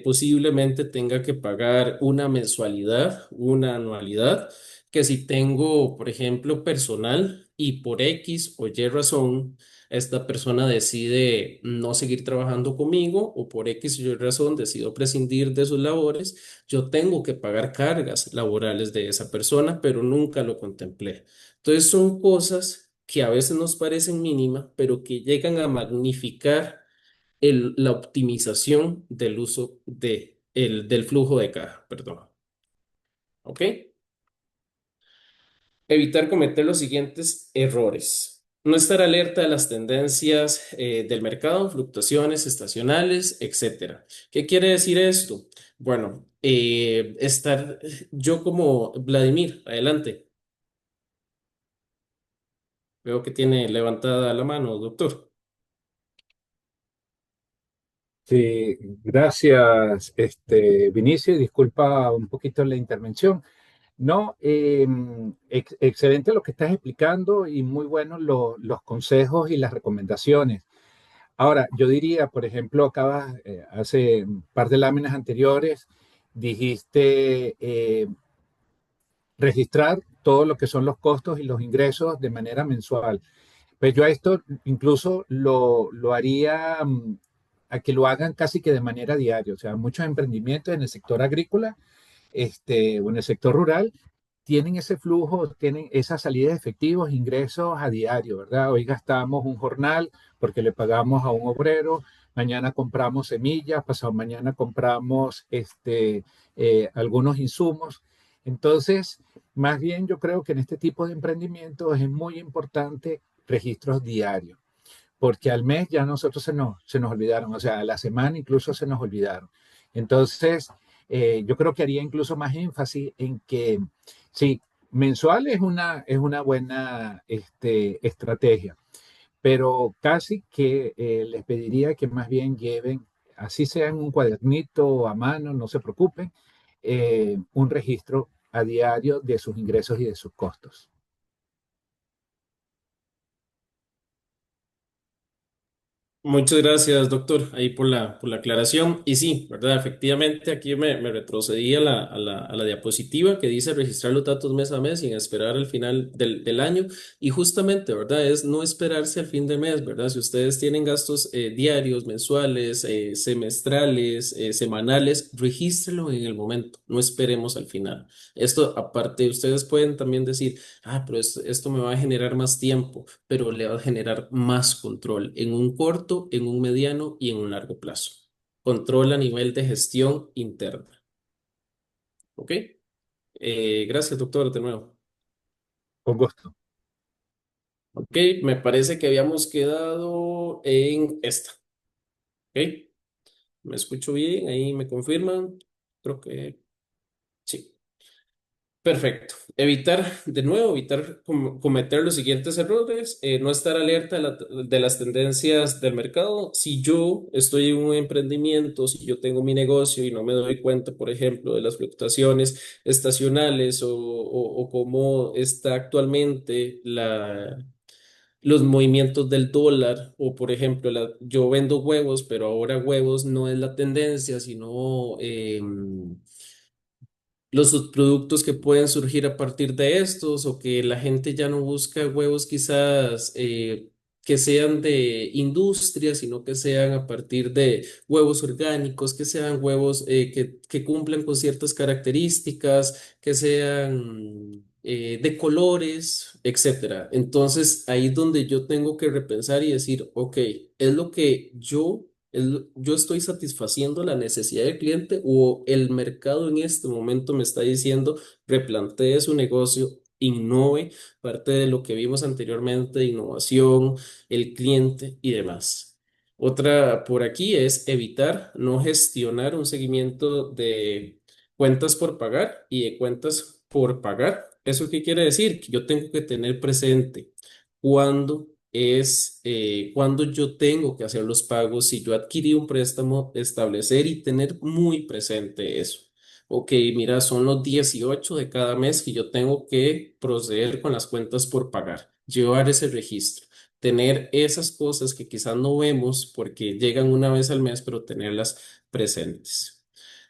posiblemente tenga que pagar una mensualidad, una anualidad, que si tengo, por ejemplo, personal y por X o Y razón, esta persona decide no seguir trabajando conmigo o por X o Y razón decido prescindir de sus labores, yo tengo que pagar cargas laborales de esa persona, pero nunca lo contemplé. Entonces son cosas que a veces nos parecen mínimas, pero que llegan a magnificar la optimización del uso del flujo de caja, perdón. ¿Ok? Evitar cometer los siguientes errores. No estar alerta a las tendencias del mercado, fluctuaciones estacionales, etcétera. ¿Qué quiere decir esto? Bueno, yo como Vladimir, adelante. Veo que tiene levantada la mano, doctor. Sí, gracias, Vinicio. Disculpa un poquito la intervención. No, excelente lo que estás explicando y muy buenos los consejos y las recomendaciones. Ahora, yo diría, por ejemplo, hace un par de láminas anteriores, dijiste registrar todo lo que son los costos y los ingresos de manera mensual. Pues yo a esto incluso lo haría a que lo hagan casi que de manera diaria. O sea, muchos emprendimientos en el sector agrícola o en el sector rural tienen ese flujo, tienen esas salidas de efectivos, ingresos a diario, ¿verdad? Hoy gastamos un jornal porque le pagamos a un obrero, mañana compramos semillas, pasado mañana compramos algunos insumos. Entonces, más bien yo creo que en este tipo de emprendimientos es muy importante registros diarios, porque al mes ya nosotros se nos olvidaron, o sea, a la semana incluso se nos olvidaron. Entonces, yo creo que haría incluso más énfasis en que sí, mensual es una buena estrategia, pero casi que les pediría que más bien lleven, así sea en un cuadernito o a mano, no se preocupen, un registro a diario de sus ingresos y de sus costos. Muchas gracias, doctor, ahí por la aclaración. Y sí, ¿verdad? Efectivamente, aquí me retrocedí a la diapositiva que dice registrar los datos mes a mes sin esperar al final del año. Y justamente, ¿verdad? Es no esperarse al fin de mes, ¿verdad? Si ustedes tienen gastos diarios, mensuales, semestrales, semanales, regístrelo en el momento, no esperemos al final. Esto, aparte, ustedes pueden también decir, pero esto me va a generar más tiempo, pero le va a generar más control en un corto, en un mediano y en un largo plazo. Control a nivel de gestión interna. ¿Ok? Gracias, doctor, de nuevo. Con gusto. Ok, me parece que habíamos quedado en esta. ¿Ok? ¿Me escucho bien? Ahí me confirman. Creo que sí. Perfecto. Evitar, de nuevo, evitar cometer los siguientes errores, no estar alerta de las tendencias del mercado. Si yo estoy en un emprendimiento, si yo tengo mi negocio y no me doy cuenta, por ejemplo, de las fluctuaciones estacionales o cómo está actualmente los movimientos del dólar, o por ejemplo, yo vendo huevos, pero ahora huevos no es la tendencia, sino los subproductos que pueden surgir a partir de estos, o que la gente ya no busca huevos quizás que sean de industria, sino que sean a partir de huevos orgánicos, que sean huevos que cumplan con ciertas características, que sean de colores, etcétera. Entonces, ahí es donde yo tengo que repensar y decir, ok, ¿es lo que yo estoy satisfaciendo la necesidad del cliente, o el mercado en este momento me está diciendo replantee su negocio, innove, parte de lo que vimos anteriormente de innovación, el cliente y demás? Otra por aquí es evitar no gestionar un seguimiento de cuentas por pagar y de cuentas por pagar. ¿Eso qué quiere decir? Que yo tengo que tener presente cuándo cuando yo tengo que hacer los pagos. Si yo adquirí un préstamo, establecer y tener muy presente eso. Ok, mira, son los 18 de cada mes que yo tengo que proceder con las cuentas por pagar, llevar ese registro, tener esas cosas que quizás no vemos porque llegan una vez al mes, pero tenerlas presentes.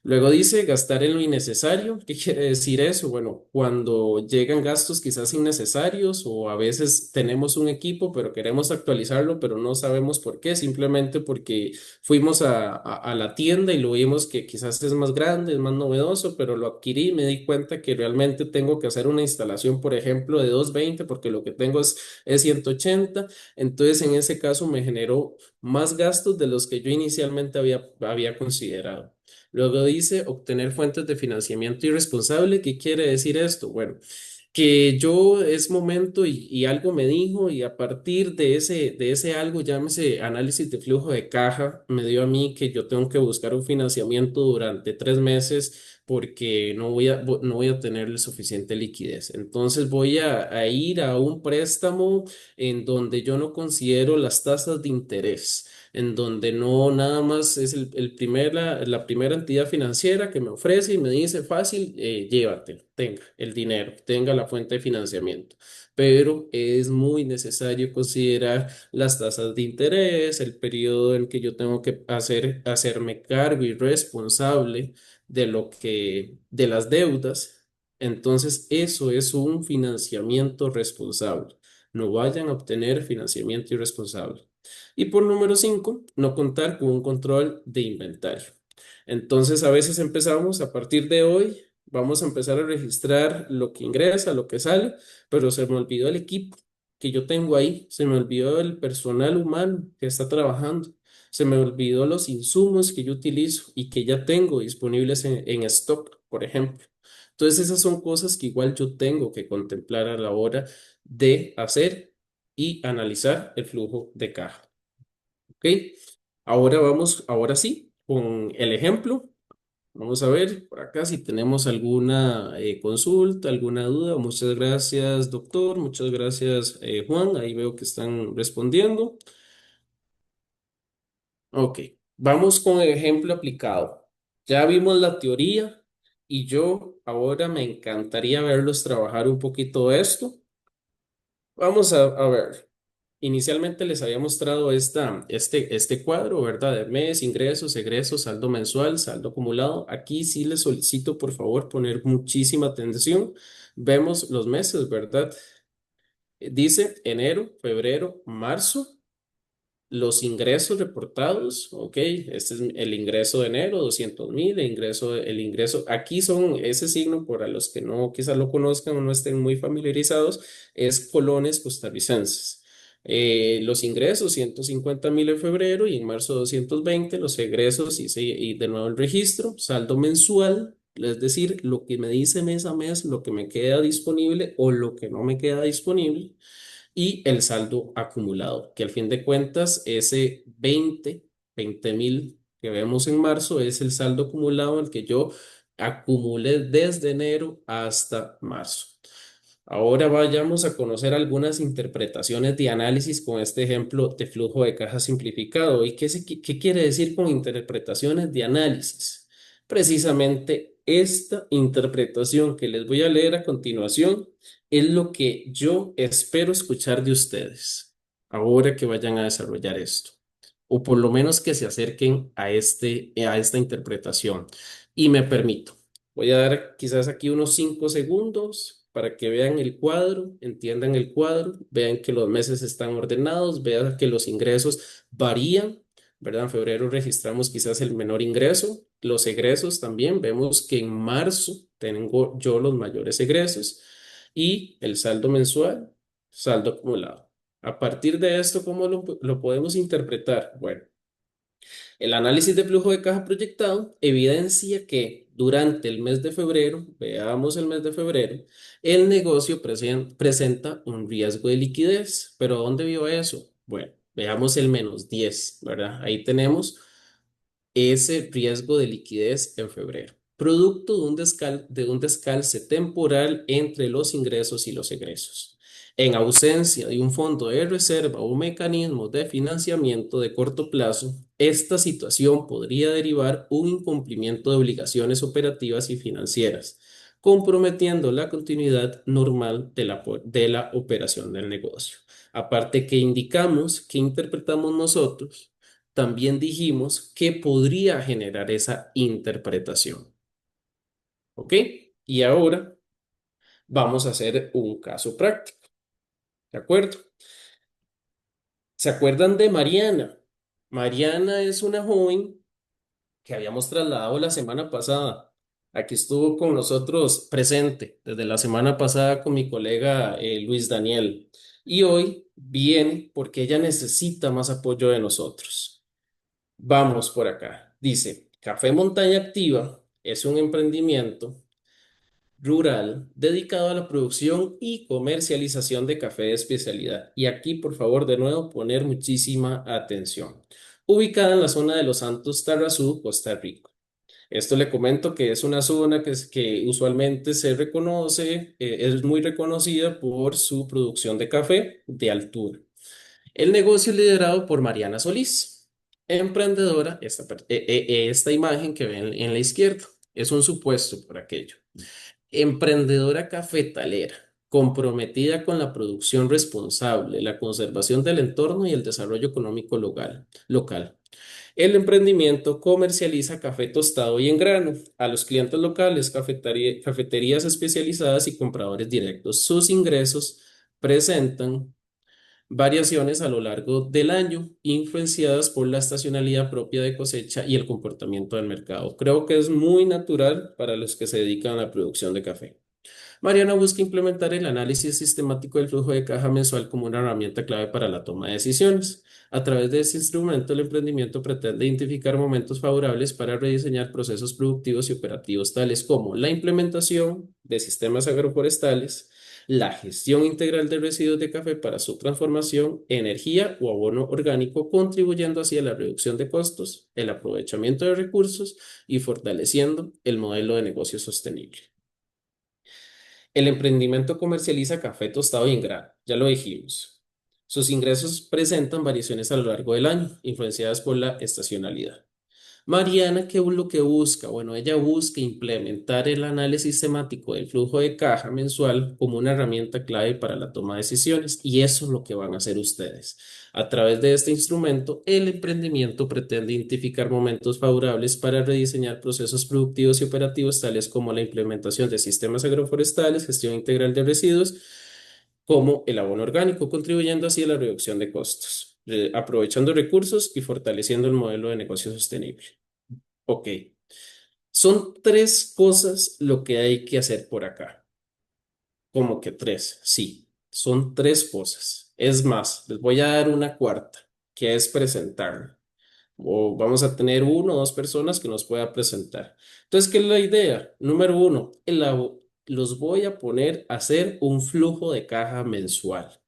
Luego dice gastar en lo innecesario. ¿Qué quiere decir eso? Bueno, cuando llegan gastos quizás innecesarios, o a veces tenemos un equipo pero queremos actualizarlo, pero no sabemos por qué, simplemente porque fuimos a la tienda y lo vimos que quizás es más grande, es más novedoso, pero lo adquirí y me di cuenta que realmente tengo que hacer una instalación, por ejemplo, de 220 porque lo que tengo es 180. Entonces, en ese caso me generó más gastos de los que yo inicialmente había considerado. Luego dice obtener fuentes de financiamiento irresponsable. ¿Qué quiere decir esto? Bueno, que yo es momento y algo me dijo, y a partir de ese algo, llámese análisis de flujo de caja, me dio a mí que yo tengo que buscar un financiamiento durante 3 meses porque no voy a tener suficiente liquidez. Entonces voy a ir a un préstamo en donde yo no considero las tasas de interés, en donde no nada más es la primera entidad financiera que me ofrece y me dice fácil, llévatelo, tenga el dinero, tenga la fuente de financiamiento. Pero es muy necesario considerar las tasas de interés, el periodo en que yo tengo que hacerme cargo y responsable de las deudas. Entonces, eso es un financiamiento responsable. No vayan a obtener financiamiento irresponsable. Y por número 5, no contar con un control de inventario. Entonces, a veces empezamos a partir de hoy, vamos a empezar a registrar lo que ingresa, lo que sale, pero se me olvidó el equipo que yo tengo ahí, se me olvidó el personal humano que está trabajando, se me olvidó los insumos que yo utilizo y que ya tengo disponibles en stock, por ejemplo. Entonces, esas son cosas que igual yo tengo que contemplar a la hora de hacer y analizar el flujo de caja. ¿Ok? Ahora vamos, ahora sí, con el ejemplo. Vamos a ver por acá si tenemos alguna consulta, alguna duda. Muchas gracias, doctor. Muchas gracias, Juan. Ahí veo que están respondiendo. Ok, vamos con el ejemplo aplicado. Ya vimos la teoría y yo ahora me encantaría verlos trabajar un poquito esto. Vamos a ver. Inicialmente les había mostrado este cuadro, ¿verdad? De mes, ingresos, egresos, saldo mensual, saldo acumulado. Aquí sí les solicito, por favor, poner muchísima atención. Vemos los meses, ¿verdad? Dice enero, febrero, marzo. Los ingresos reportados, ok, este es el ingreso de enero, 200.000, el ingreso, aquí son ese signo, para los que no quizás lo conozcan o no estén muy familiarizados, es colones costarricenses. Los ingresos, 150.000 en febrero y en marzo 220, los egresos y de nuevo el registro, saldo mensual, es decir, lo que me dice mes a mes, lo que me queda disponible o lo que no me queda disponible y el saldo acumulado, que al fin de cuentas ese 20.000 que vemos en marzo es el saldo acumulado el que yo acumulé desde enero hasta marzo. Ahora vayamos a conocer algunas interpretaciones de análisis con este ejemplo de flujo de caja simplificado. ¿Y qué quiere decir con interpretaciones de análisis? Precisamente esta interpretación que les voy a leer a continuación es lo que yo espero escuchar de ustedes ahora que vayan a desarrollar esto, o por lo menos que se acerquen a esta interpretación. Y me permito, voy a dar quizás aquí unos 5 segundos para que vean el cuadro, entiendan el cuadro, vean que los meses están ordenados, vean que los ingresos varían, ¿verdad? En febrero registramos quizás el menor ingreso, los egresos también, vemos que en marzo tengo yo los mayores egresos y el saldo mensual, saldo acumulado. A partir de esto, ¿cómo lo podemos interpretar? Bueno, el análisis de flujo de caja proyectado evidencia que durante el mes de febrero, veamos el mes de febrero, el negocio presenta un riesgo de liquidez. ¿Pero dónde vio eso? Bueno, veamos el -10, ¿verdad? Ahí tenemos ese riesgo de liquidez en febrero, producto de un descalce temporal entre los ingresos y los egresos. En ausencia de un fondo de reserva o un mecanismo de financiamiento de corto plazo, esta situación podría derivar un incumplimiento de obligaciones operativas y financieras, comprometiendo la continuidad normal de la operación del negocio. Aparte que indicamos que interpretamos nosotros, también dijimos que podría generar esa interpretación. ¿Ok? Y ahora vamos a hacer un caso práctico. ¿De acuerdo? ¿Se acuerdan de Mariana? Mariana es una joven que habíamos trasladado la semana pasada. Aquí estuvo con nosotros presente desde la semana pasada con mi colega Luis Daniel. Y hoy viene porque ella necesita más apoyo de nosotros. Vamos por acá. Dice, Café Montaña Activa es un emprendimiento rural dedicado a la producción y comercialización de café de especialidad. Y aquí, por favor, de nuevo, poner muchísima atención. Ubicada en la zona de Los Santos, Tarrazú, Costa Rica. Esto le comento que es una zona que usualmente se reconoce, es muy reconocida por su producción de café de altura. El negocio es liderado por Mariana Solís, emprendedora. Esta imagen que ven en la izquierda es un supuesto por aquello. Emprendedora cafetalera comprometida con la producción responsable, la conservación del entorno y el desarrollo económico local. El emprendimiento comercializa café tostado y en grano a los clientes locales, cafeterías especializadas y compradores directos. Sus ingresos presentan variaciones a lo largo del año, influenciadas por la estacionalidad propia de cosecha y el comportamiento del mercado. Creo que es muy natural para los que se dedican a la producción de café. Mariana busca implementar el análisis sistemático del flujo de caja mensual como una herramienta clave para la toma de decisiones. A través de este instrumento, el emprendimiento pretende identificar momentos favorables para rediseñar procesos productivos y operativos tales como la implementación de sistemas agroforestales, la gestión integral de residuos de café para su transformación, energía o abono orgánico, contribuyendo así a la reducción de costos, el aprovechamiento de recursos y fortaleciendo el modelo de negocio sostenible. El emprendimiento comercializa café tostado y en grano, ya lo dijimos. Sus ingresos presentan variaciones a lo largo del año, influenciadas por la estacionalidad. Mariana, ¿qué es lo que busca? Bueno, ella busca implementar el análisis sistemático del flujo de caja mensual como una herramienta clave para la toma de decisiones y eso es lo que van a hacer ustedes. A través de este instrumento, el emprendimiento pretende identificar momentos favorables para rediseñar procesos productivos y operativos tales como la implementación de sistemas agroforestales, gestión integral de residuos, como el abono orgánico, contribuyendo así a la reducción de costos, aprovechando recursos y fortaleciendo el modelo de negocio sostenible. Ok, son tres cosas lo que hay que hacer por acá. ¿Cómo que tres? Sí, son tres cosas. Es más, les voy a dar una cuarta, que es presentarlo. O vamos a tener uno o dos personas que nos pueda presentar. Entonces, ¿qué es la idea? Número uno, los voy a poner a hacer un flujo de caja mensual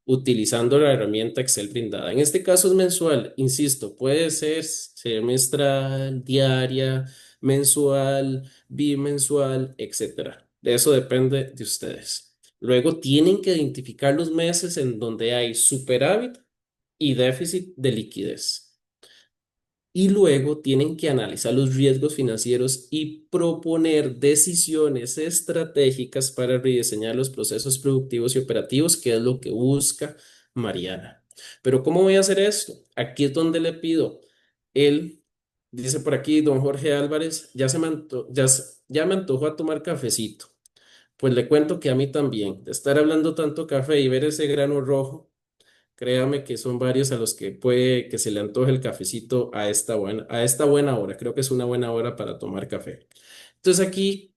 utilizando la herramienta Excel brindada. En este caso es mensual, insisto, puede ser semestral, diaria, mensual, bimensual, etcétera. De eso depende de ustedes. Luego tienen que identificar los meses en donde hay superávit y déficit de liquidez. Y luego tienen que analizar los riesgos financieros y proponer decisiones estratégicas para rediseñar los procesos productivos y operativos, que es lo que busca Mariana. Pero ¿cómo voy a hacer esto? Aquí es donde le pido. Él dice por aquí, don Jorge Álvarez, ya me antojó a tomar cafecito. Pues le cuento que a mí también, de estar hablando tanto café y ver ese grano rojo. Créame que son varios a los que puede que se le antoje el cafecito a esta buena hora. Creo que es una buena hora para tomar café. Entonces aquí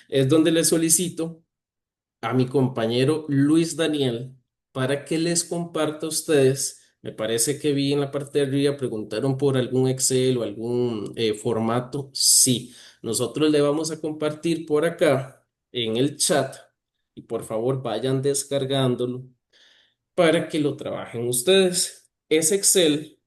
es donde le solicito a mi compañero Luis Daniel para que les comparta a ustedes. Me parece que vi en la parte de arriba, preguntaron por algún Excel o algún formato. Sí, nosotros le vamos a compartir por acá en el chat y por favor vayan descargándolo para que lo trabajen ustedes. Ese Excel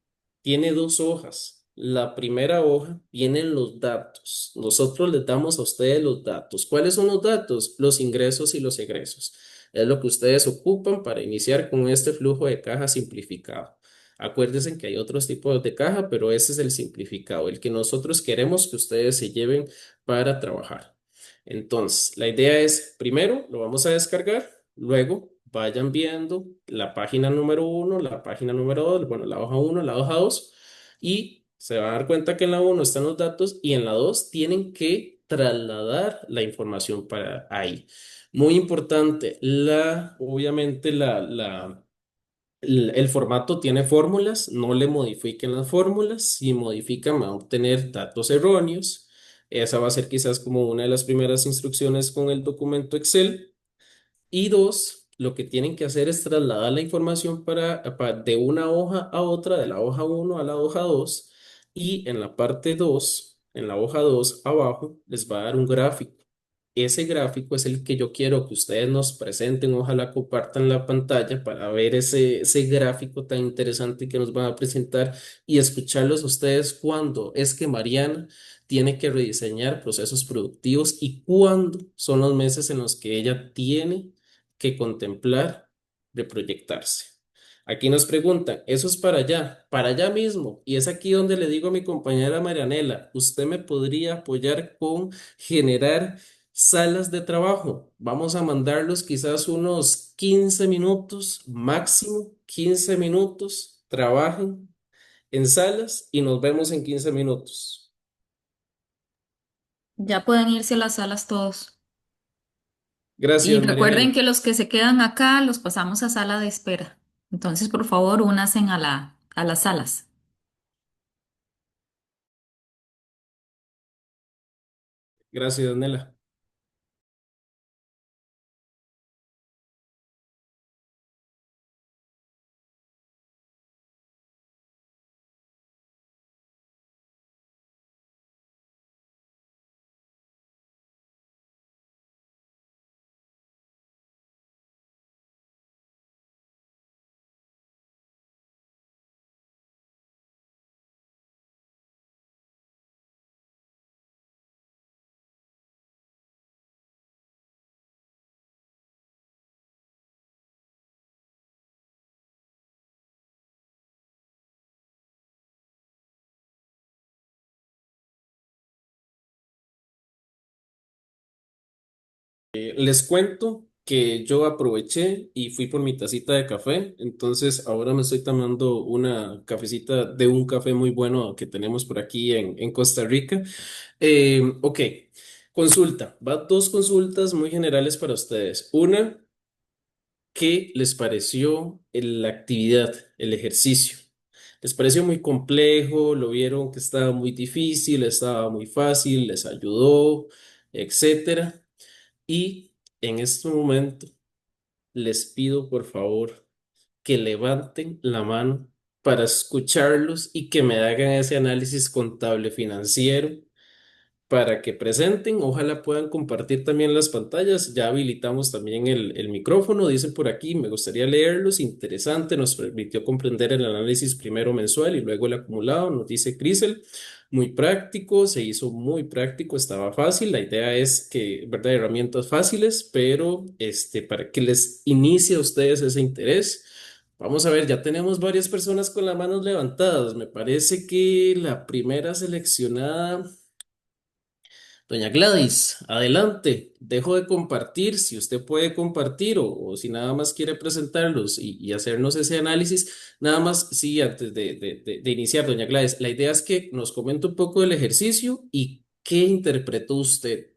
tiene dos hojas. La primera hoja tienen los datos. Nosotros les damos a ustedes los datos. ¿Cuáles son los datos? Los ingresos y los egresos. Es lo que ustedes ocupan para iniciar con este flujo de caja simplificado. Acuérdense que hay otros tipos de caja, pero ese es el simplificado, el que nosotros queremos que ustedes se lleven para trabajar. Entonces, la idea es, primero, lo vamos a descargar, luego vayan viendo la página número uno, la página número dos, bueno, la hoja uno, la hoja dos, y se van a dar cuenta que en la uno están los datos y en la dos tienen que trasladar la información para ahí. Muy importante, obviamente el formato tiene fórmulas, no le modifiquen las fórmulas, si modifican van a obtener datos erróneos. Esa va a ser quizás como una de las primeras instrucciones con el documento Excel. Y dos, lo que tienen que hacer es trasladar la información de una hoja a otra, de la hoja uno a la hoja 2 y en la parte 2 en la hoja 2 abajo, les va a dar un gráfico. Ese gráfico es el que yo quiero que ustedes nos presenten, ojalá compartan la pantalla para ver ese gráfico tan interesante que nos van a presentar y escucharlos a ustedes cuando es que Mariana tiene que rediseñar procesos productivos y cuándo son los meses en los que ella tiene que contemplar de proyectarse. Aquí nos preguntan, eso es para allá mismo. Y es aquí donde le digo a mi compañera Marianela, usted me podría apoyar con generar salas de trabajo. Vamos a mandarlos quizás unos 15 minutos, máximo 15 minutos. Trabajen en salas y nos vemos en 15 minutos. Ya pueden irse a las salas todos. Y Gracias, recuerden Marianela. que los que se quedan acá los pasamos a sala de espera. Entonces, por favor, únanse a a las salas. Gracias, Nela. Les cuento que yo aproveché y fui por mi tacita de café, entonces ahora me estoy tomando una cafecita de un café muy bueno que tenemos por aquí en Costa Rica. Ok, consulta, va dos consultas muy generales para ustedes. Una, ¿qué les pareció la actividad, el ejercicio? ¿Les pareció muy complejo? ¿Lo vieron que estaba muy difícil, estaba muy fácil, les ayudó, etcétera? Y en este momento les pido por favor que levanten la mano para escucharlos y que me hagan ese análisis contable financiero para que presenten. Ojalá puedan compartir también las pantallas. Ya habilitamos también el micrófono, dice por aquí, me gustaría leerlos. Interesante, nos permitió comprender el análisis primero mensual y luego el acumulado, nos dice Crisel. Muy práctico, se hizo muy práctico, estaba fácil. La idea es que, ¿verdad? Herramientas fáciles, pero para que les inicie a ustedes ese interés. Vamos a ver, ya tenemos varias personas con las manos levantadas. Me parece que la primera seleccionada. Doña Gladys, adelante. Dejo de compartir, si usted puede compartir o si nada más quiere presentarlos y hacernos ese análisis, nada más, sí, antes de iniciar, doña Gladys, la idea es que nos comente un poco del ejercicio y qué interpretó usted.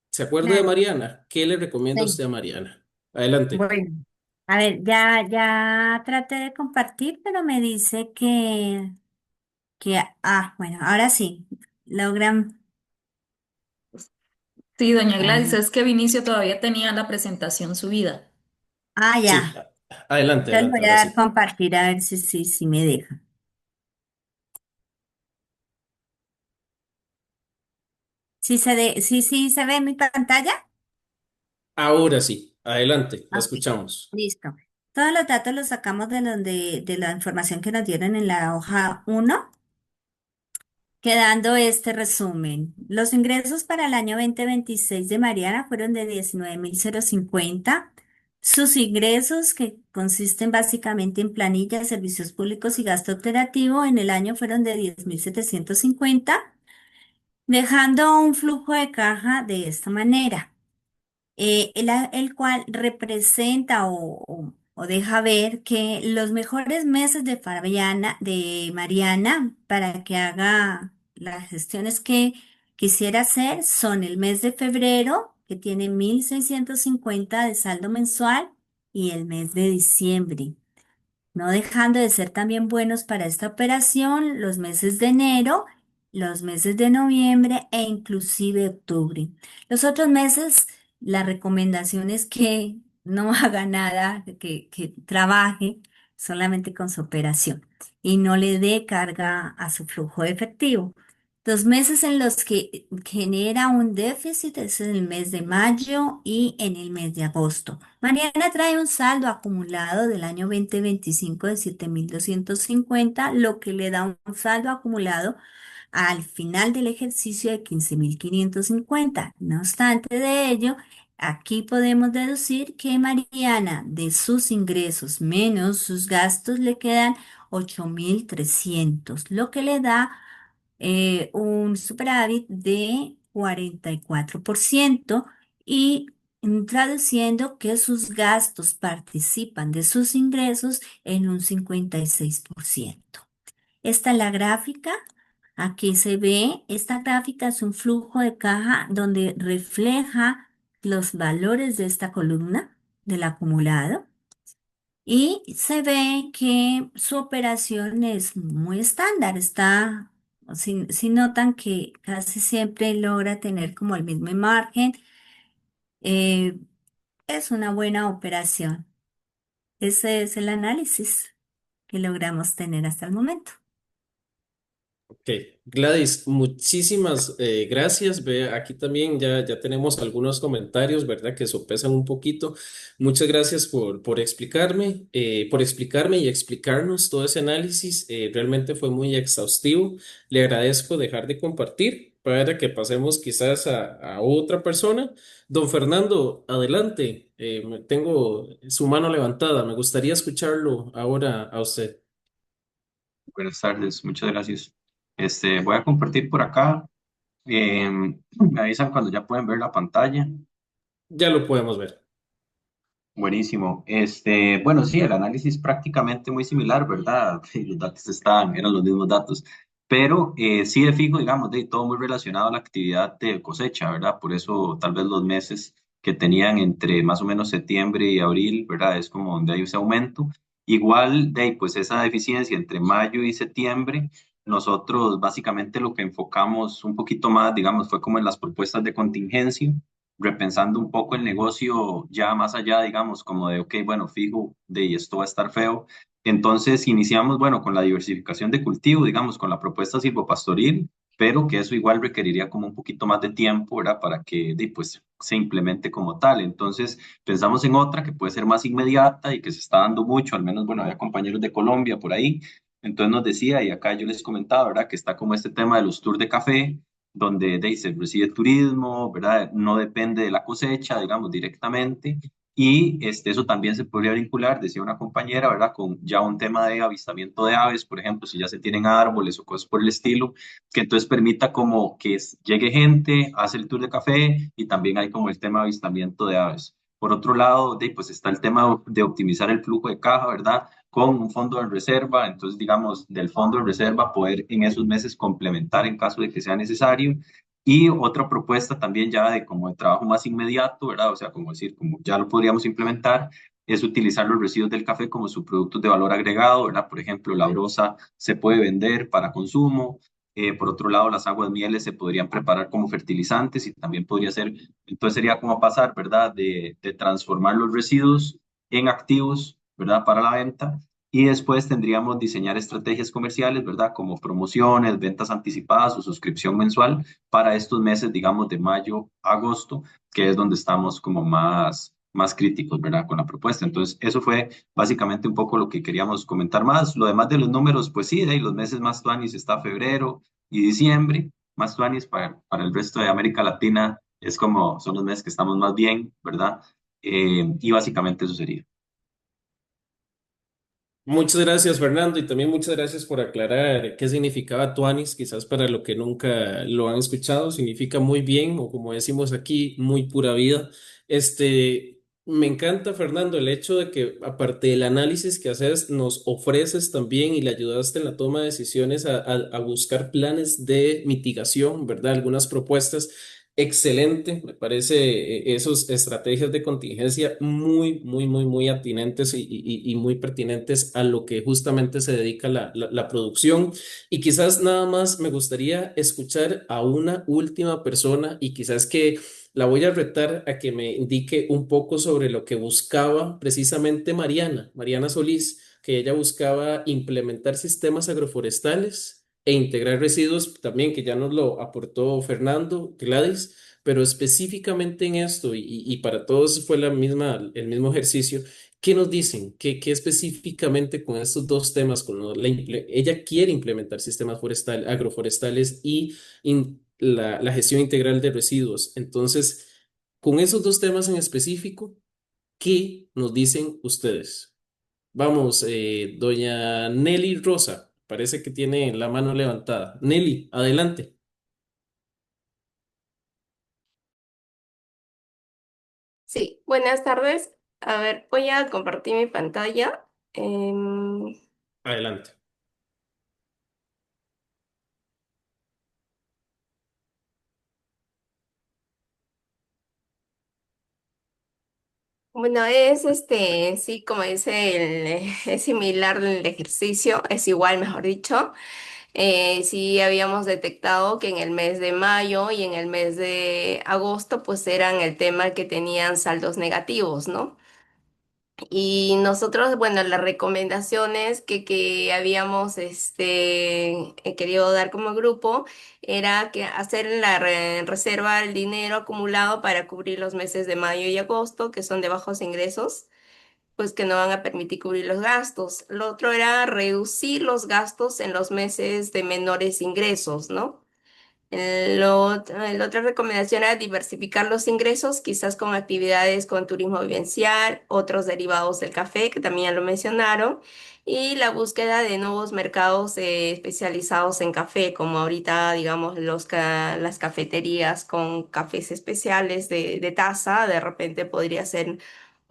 ¿Se acuerda de Claro, Mariana? ¿Qué le recomienda sí. usted a Mariana? Adelante. Bueno, a ver, ya traté de compartir, pero me dice bueno, ahora sí, logran, Sí, doña Gladys, ah, es que Vinicio todavía tenía la presentación subida. Sí, ya, adelante, entonces adelante, voy a ahora dar sí. compartir a ver si me deja. Sí se ve mi pantalla. Ahora sí, adelante, la Ok, escuchamos. listo. Todos los datos los sacamos de la información que nos dieron en la hoja uno. Quedando este resumen, los ingresos para el año 2026 de Mariana fueron de 19.050. Sus ingresos, que consisten básicamente en planillas, servicios públicos y gasto operativo, en el año fueron de 10.750, dejando un flujo de caja de esta manera, el cual representa o deja ver que los mejores meses de Mariana para que haga las gestiones que quisiera hacer son el mes de febrero, que tiene 1.650 de saldo mensual, y el mes de diciembre. No dejando de ser también buenos para esta operación los meses de enero, los meses de noviembre e inclusive octubre. Los otros meses, la recomendación es que no haga nada, que trabaje solamente con su operación y no le dé carga a su flujo de efectivo. Los meses en los que genera un déficit es en el mes de mayo y en el mes de agosto. Mariana trae un saldo acumulado del año 2025 de 7.250, lo que le da un saldo acumulado al final del ejercicio de 15.550. No obstante de ello, aquí podemos deducir que Mariana, de sus ingresos menos sus gastos, le quedan 8.300, lo que le da un superávit de 44%, y traduciendo que sus gastos participan de sus ingresos en un 56%. Esta es la gráfica. Aquí se ve, esta gráfica es un flujo de caja donde refleja los valores de esta columna del acumulado y se ve que su operación es muy estándar. Si notan que casi siempre logra tener como el mismo margen, eh, es una buena operación. Ese es el análisis que logramos tener hasta el momento. Ok, Gladys, muchísimas gracias. Ve, aquí también ya tenemos algunos comentarios, ¿verdad? Que sopesan un poquito. Muchas gracias por explicarme y explicarnos todo ese análisis. Realmente fue muy exhaustivo. Le agradezco dejar de compartir para que pasemos quizás a otra persona. Don Fernando, adelante. Tengo su mano levantada. Me gustaría escucharlo ahora a usted. Buenas tardes, muchas gracias. Voy a compartir por acá. Me avisan cuando ya pueden ver la pantalla. Ya lo podemos ver. Buenísimo. Bueno, sí, el análisis prácticamente muy similar, ¿verdad? Y los datos eran los mismos datos, pero sí de fijo, digamos, de todo muy relacionado a la actividad de cosecha, ¿verdad? Por eso tal vez los meses que tenían entre más o menos septiembre y abril, ¿verdad? Es como donde hay ese aumento. Igual, de ahí, pues esa deficiencia entre mayo y septiembre, nosotros básicamente lo que enfocamos un poquito más, digamos, fue como en las propuestas de contingencia repensando un poco el negocio ya más allá, digamos, como de, ok, bueno, fijo, de esto va a estar feo. Entonces iniciamos, bueno, con la diversificación de cultivo, digamos, con la propuesta silvopastoril, pero que eso igual requeriría como un poquito más de tiempo, ¿verdad? Para que pues, se implemente como tal. Entonces pensamos en otra que puede ser más inmediata y que se está dando mucho, al menos, bueno, había compañeros de Colombia por ahí. Entonces nos decía, y acá yo les comentaba, ¿verdad? Que está como este tema de los tours de café, donde se recibe turismo, ¿verdad? No depende de la cosecha, digamos, directamente. Y eso también se podría vincular, decía una compañera, ¿verdad? Con ya un tema de avistamiento de aves, por ejemplo, si ya se tienen árboles o cosas por el estilo, que entonces permita como que llegue gente, hace el tour de café y también hay como el tema de avistamiento de aves. Por otro lado, pues está el tema de optimizar el flujo de caja, ¿verdad? Con un fondo de reserva, entonces digamos, del fondo de reserva poder en esos meses complementar en caso de que sea necesario. Y otra propuesta también ya de como de trabajo más inmediato, ¿verdad? O sea, como decir, como ya lo podríamos implementar, es utilizar los residuos del café como subproductos de valor agregado, ¿verdad? Por ejemplo, la brosa se puede vender para consumo. Por otro lado, las aguas mieles se podrían preparar como fertilizantes y también podría ser, entonces sería como pasar, ¿verdad? De transformar los residuos en activos, ¿verdad? Para la venta. Y después tendríamos diseñar estrategias comerciales, ¿verdad? Como promociones, ventas anticipadas o suscripción mensual para estos meses, digamos, de mayo a agosto, que es donde estamos como más críticos, ¿verdad? Con la propuesta. Entonces, eso fue básicamente un poco lo que queríamos comentar más. Lo demás de los números, pues sí, de ahí los meses más tuanis está febrero y diciembre, más tuanis para el resto de América Latina es como son los meses que estamos más bien, ¿verdad? Y básicamente eso sería. Muchas gracias, Fernando, y también muchas gracias por aclarar qué significaba Tuanis, quizás para lo que nunca lo han escuchado, significa muy bien, o como decimos aquí, muy pura vida. Me encanta, Fernando, el hecho de que, aparte del análisis que haces, nos ofreces también y le ayudaste en la toma de decisiones a buscar planes de mitigación, ¿verdad? Algunas propuestas. Excelente, me parece esas estrategias de contingencia muy, muy, muy, muy atinentes y muy pertinentes a lo que justamente se dedica la producción. Y quizás nada más me gustaría escuchar a una última persona y quizás que la voy a retar a que me indique un poco sobre lo que buscaba precisamente Mariana Solís, que ella buscaba implementar sistemas agroforestales e integrar residuos también, que ya nos lo aportó Fernando, Gladys, pero específicamente en esto, y para todos fue el mismo ejercicio. ¿Qué nos dicen? ¿Qué específicamente con estos dos temas, ella quiere implementar sistemas agroforestales y la gestión integral de residuos? Entonces, con esos dos temas en específico, ¿qué nos dicen ustedes? Vamos, doña Nelly Rosa, parece que tiene la mano levantada. Nelly, adelante. Sí, buenas tardes. A ver, voy a compartir mi pantalla. Em, Adelante. bueno, es sí, como dice es similar el ejercicio, es igual, mejor dicho. Sí habíamos detectado que en el mes de mayo y en el mes de agosto, pues eran el tema que tenían saldos negativos, ¿no? Y nosotros, bueno, las recomendaciones que habíamos querido dar como grupo era que hacer la reserva del dinero acumulado para cubrir los meses de mayo y agosto, que son de bajos ingresos, pues que no van a permitir cubrir los gastos. Lo otro era reducir los gastos en los meses de menores ingresos, ¿no? La otra recomendación era diversificar los ingresos, quizás con actividades con turismo vivencial, otros derivados del café, que también ya lo mencionaron, y la búsqueda de nuevos mercados especializados en café, como ahorita, digamos, las cafeterías con cafés especiales de taza, de repente podría ser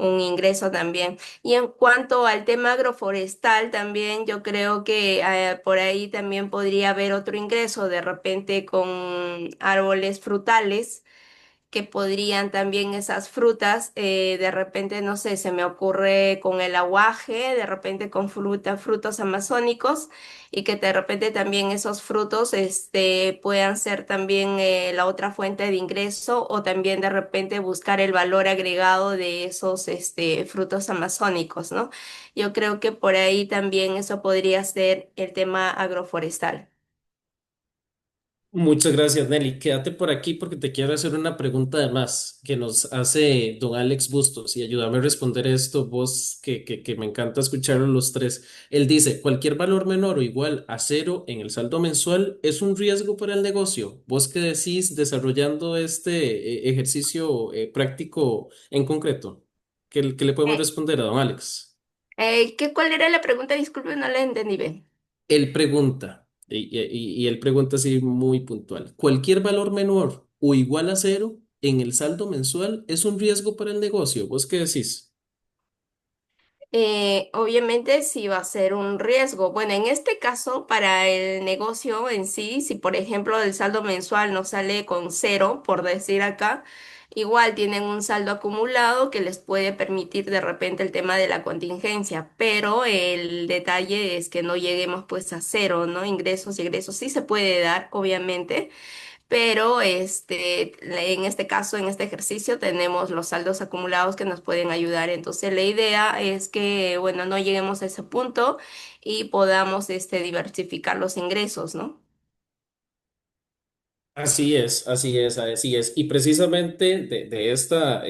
un ingreso también. Y en cuanto al tema agroforestal, también yo creo que por ahí también podría haber otro ingreso, de repente con árboles frutales que podrían también esas frutas, de repente, no sé, se me ocurre con el aguaje, de repente con frutos amazónicos, y que de repente también esos frutos puedan ser también la otra fuente de ingreso, o también de repente buscar el valor agregado de esos frutos amazónicos, ¿no? Yo creo que por ahí también eso podría ser el tema agroforestal. Muchas gracias, Nelly. Quédate por aquí porque te quiero hacer una pregunta además que nos hace don Alex Bustos y ayúdame a responder esto, vos que me encanta escucharlo los tres. Él dice, cualquier valor menor o igual a cero en el saldo mensual es un riesgo para el negocio. ¿Vos qué decís desarrollando este ejercicio práctico en concreto? ¿Qué le podemos Eh, responder a don Alex? ¿Cuál era la pregunta? Disculpe, no la entendí bien. Él pregunta, y él pregunta así muy puntual, ¿cualquier valor menor o igual a cero en el saldo mensual es un riesgo para el negocio? ¿Vos qué decís? Obviamente sí va a ser un riesgo. Bueno, en este caso, para el negocio en sí, si por ejemplo el saldo mensual no sale con cero, por decir acá, igual tienen un saldo acumulado que les puede permitir de repente el tema de la contingencia, pero el detalle es que no lleguemos pues a cero, ¿no? Ingresos y egresos sí se puede dar, obviamente, pero en este caso, en este ejercicio, tenemos los saldos acumulados que nos pueden ayudar. Entonces, la idea es que, bueno, no lleguemos a ese punto y podamos diversificar los ingresos, ¿no? Así es, así es, así es. Y precisamente de esta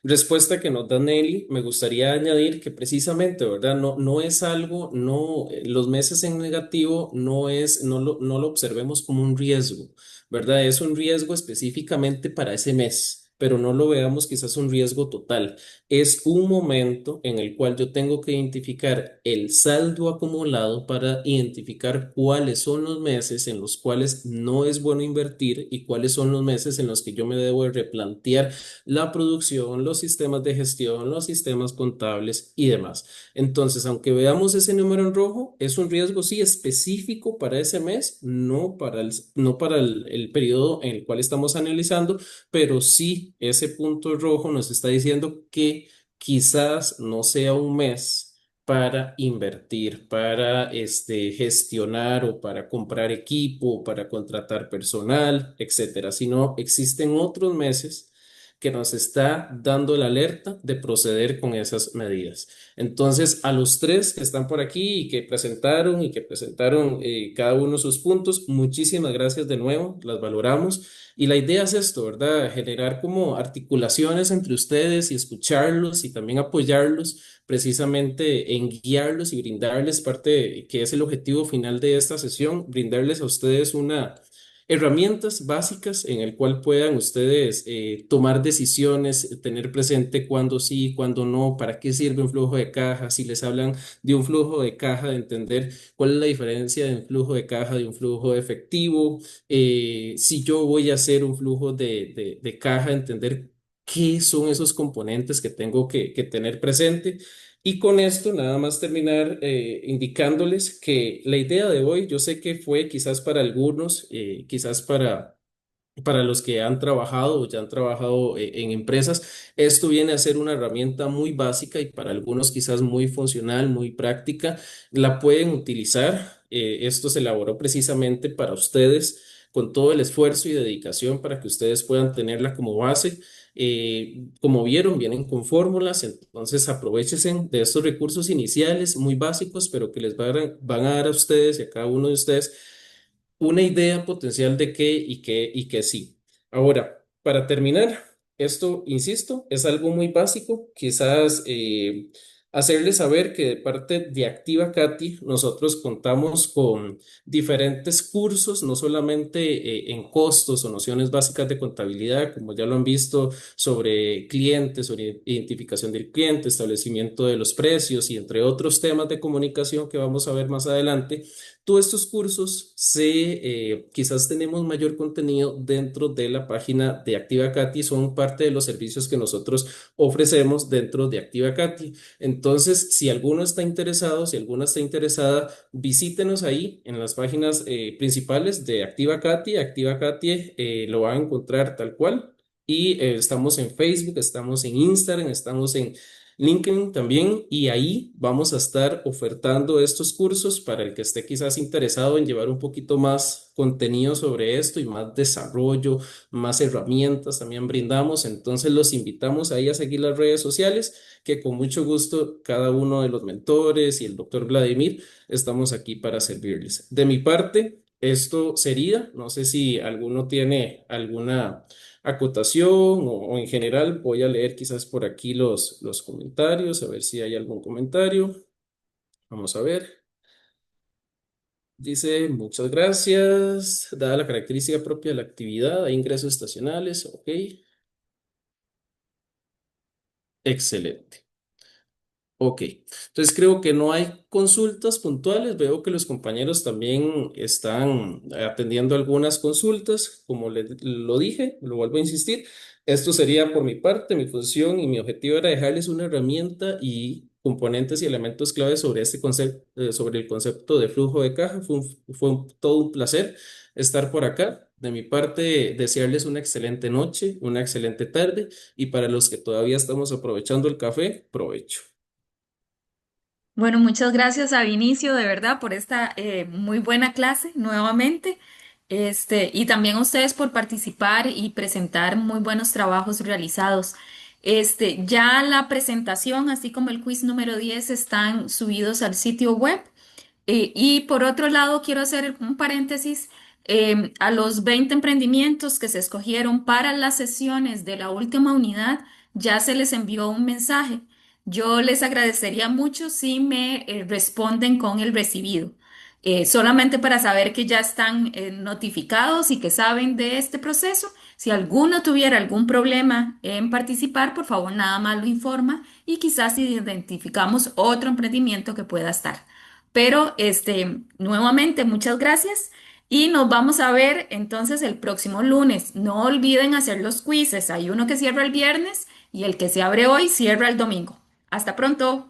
respuesta que nos da Nelly, me gustaría añadir que precisamente, ¿verdad? No es algo, no, los meses en negativo no lo observemos como un riesgo, ¿verdad? Es un riesgo específicamente para ese mes, pero no lo veamos quizás un riesgo total. Es un momento en el cual yo tengo que identificar el saldo acumulado para identificar cuáles son los meses en los cuales no es bueno invertir y cuáles son los meses en los que yo me debo de replantear la producción, los sistemas de gestión, los sistemas contables y demás. Entonces, aunque veamos ese número en rojo, es un riesgo sí específico para ese mes, no para el periodo en el cual estamos analizando, pero sí ese punto rojo nos está diciendo que quizás no sea un mes para invertir, para gestionar o para comprar equipo, para contratar personal, etcétera, sino existen otros meses que nos está dando la alerta de proceder con esas medidas. Entonces, a los tres que están por aquí y que presentaron cada uno sus puntos, muchísimas gracias de nuevo, las valoramos. Y la idea es esto, ¿verdad? Generar como articulaciones entre ustedes y escucharlos y también apoyarlos precisamente en guiarlos y brindarles que es el objetivo final de esta sesión, brindarles a ustedes una herramientas básicas en el cual puedan ustedes tomar decisiones, tener presente cuándo sí, cuándo no, para qué sirve un flujo de caja, si les hablan de un flujo de caja, de entender cuál es la diferencia de un flujo de caja de un flujo de efectivo, si yo voy a hacer un flujo de caja, entender qué son esos componentes que tengo que tener presente. Y con esto nada más terminar indicándoles que la idea de hoy, yo sé que fue quizás para algunos, quizás para los que han trabajado o ya han trabajado en empresas, esto viene a ser una herramienta muy básica y para algunos quizás muy funcional, muy práctica. La pueden utilizar. Esto se elaboró precisamente para ustedes con todo el esfuerzo y dedicación para que ustedes puedan tenerla como base. Como vieron, vienen con fórmulas, entonces aprovechense de estos recursos iniciales muy básicos, pero que les van a dar a ustedes y a cada uno de ustedes una idea potencial de qué y qué sí. Ahora, para terminar, esto, insisto, es algo muy básico. Quizás hacerles saber que de parte de Activa Cati, nosotros contamos con diferentes cursos, no solamente en costos o nociones básicas de contabilidad, como ya lo han visto, sobre clientes, sobre identificación del cliente, establecimiento de los precios y entre otros temas de comunicación que vamos a ver más adelante. Todos estos cursos quizás tenemos mayor contenido dentro de la página de Activa Cati, son parte de los servicios que nosotros ofrecemos dentro de Activa Cati. Entonces, si alguno está interesado, si alguna está interesada, visítenos ahí en las páginas principales de Activa Cati. Activa Cati lo van a encontrar tal cual. Y estamos en Facebook, estamos en Instagram, estamos en LinkedIn también, y ahí vamos a estar ofertando estos cursos para el que esté quizás interesado en llevar un poquito más contenido sobre esto y más desarrollo, más herramientas también brindamos. Entonces los invitamos ahí a seguir las redes sociales, que con mucho gusto cada uno de los mentores y el doctor Vladimir estamos aquí para servirles. De mi parte, esto sería, no sé si alguno tiene alguna acotación o en general. Voy a leer quizás por aquí los comentarios, a ver si hay algún comentario. Vamos a ver. Dice, muchas gracias. Dada la característica propia de la actividad, hay ingresos estacionales. Ok, excelente. Ok, entonces creo que no hay consultas puntuales. Veo que los compañeros también están atendiendo algunas consultas. Como lo dije, lo vuelvo a insistir, esto sería por mi parte, mi función y mi objetivo era dejarles una herramienta y componentes y elementos clave sobre este concepto, sobre el concepto de flujo de caja. Todo un placer estar por acá. De mi parte, desearles una excelente noche, una excelente tarde y para los que todavía estamos aprovechando el café, provecho. Bueno, muchas gracias a Vinicio, de verdad, por esta muy buena clase nuevamente. Y también a ustedes por participar y presentar muy buenos trabajos realizados. Ya la presentación, así como el quiz número 10 están subidos al sitio web. Y por otro lado, quiero hacer un paréntesis a los 20 emprendimientos que se escogieron para las sesiones de la última unidad, ya se les envió un mensaje. Yo les agradecería mucho si me responden con el recibido, solamente para saber que ya están notificados y que saben de este proceso. Si alguno tuviera algún problema en participar, por favor, nada más lo informa y quizás identificamos otro emprendimiento que pueda estar. Pero nuevamente, muchas gracias y nos vamos a ver entonces el próximo lunes. No olviden hacer los quizzes. Hay uno que cierra el viernes y el que se abre hoy cierra el domingo. Hasta pronto.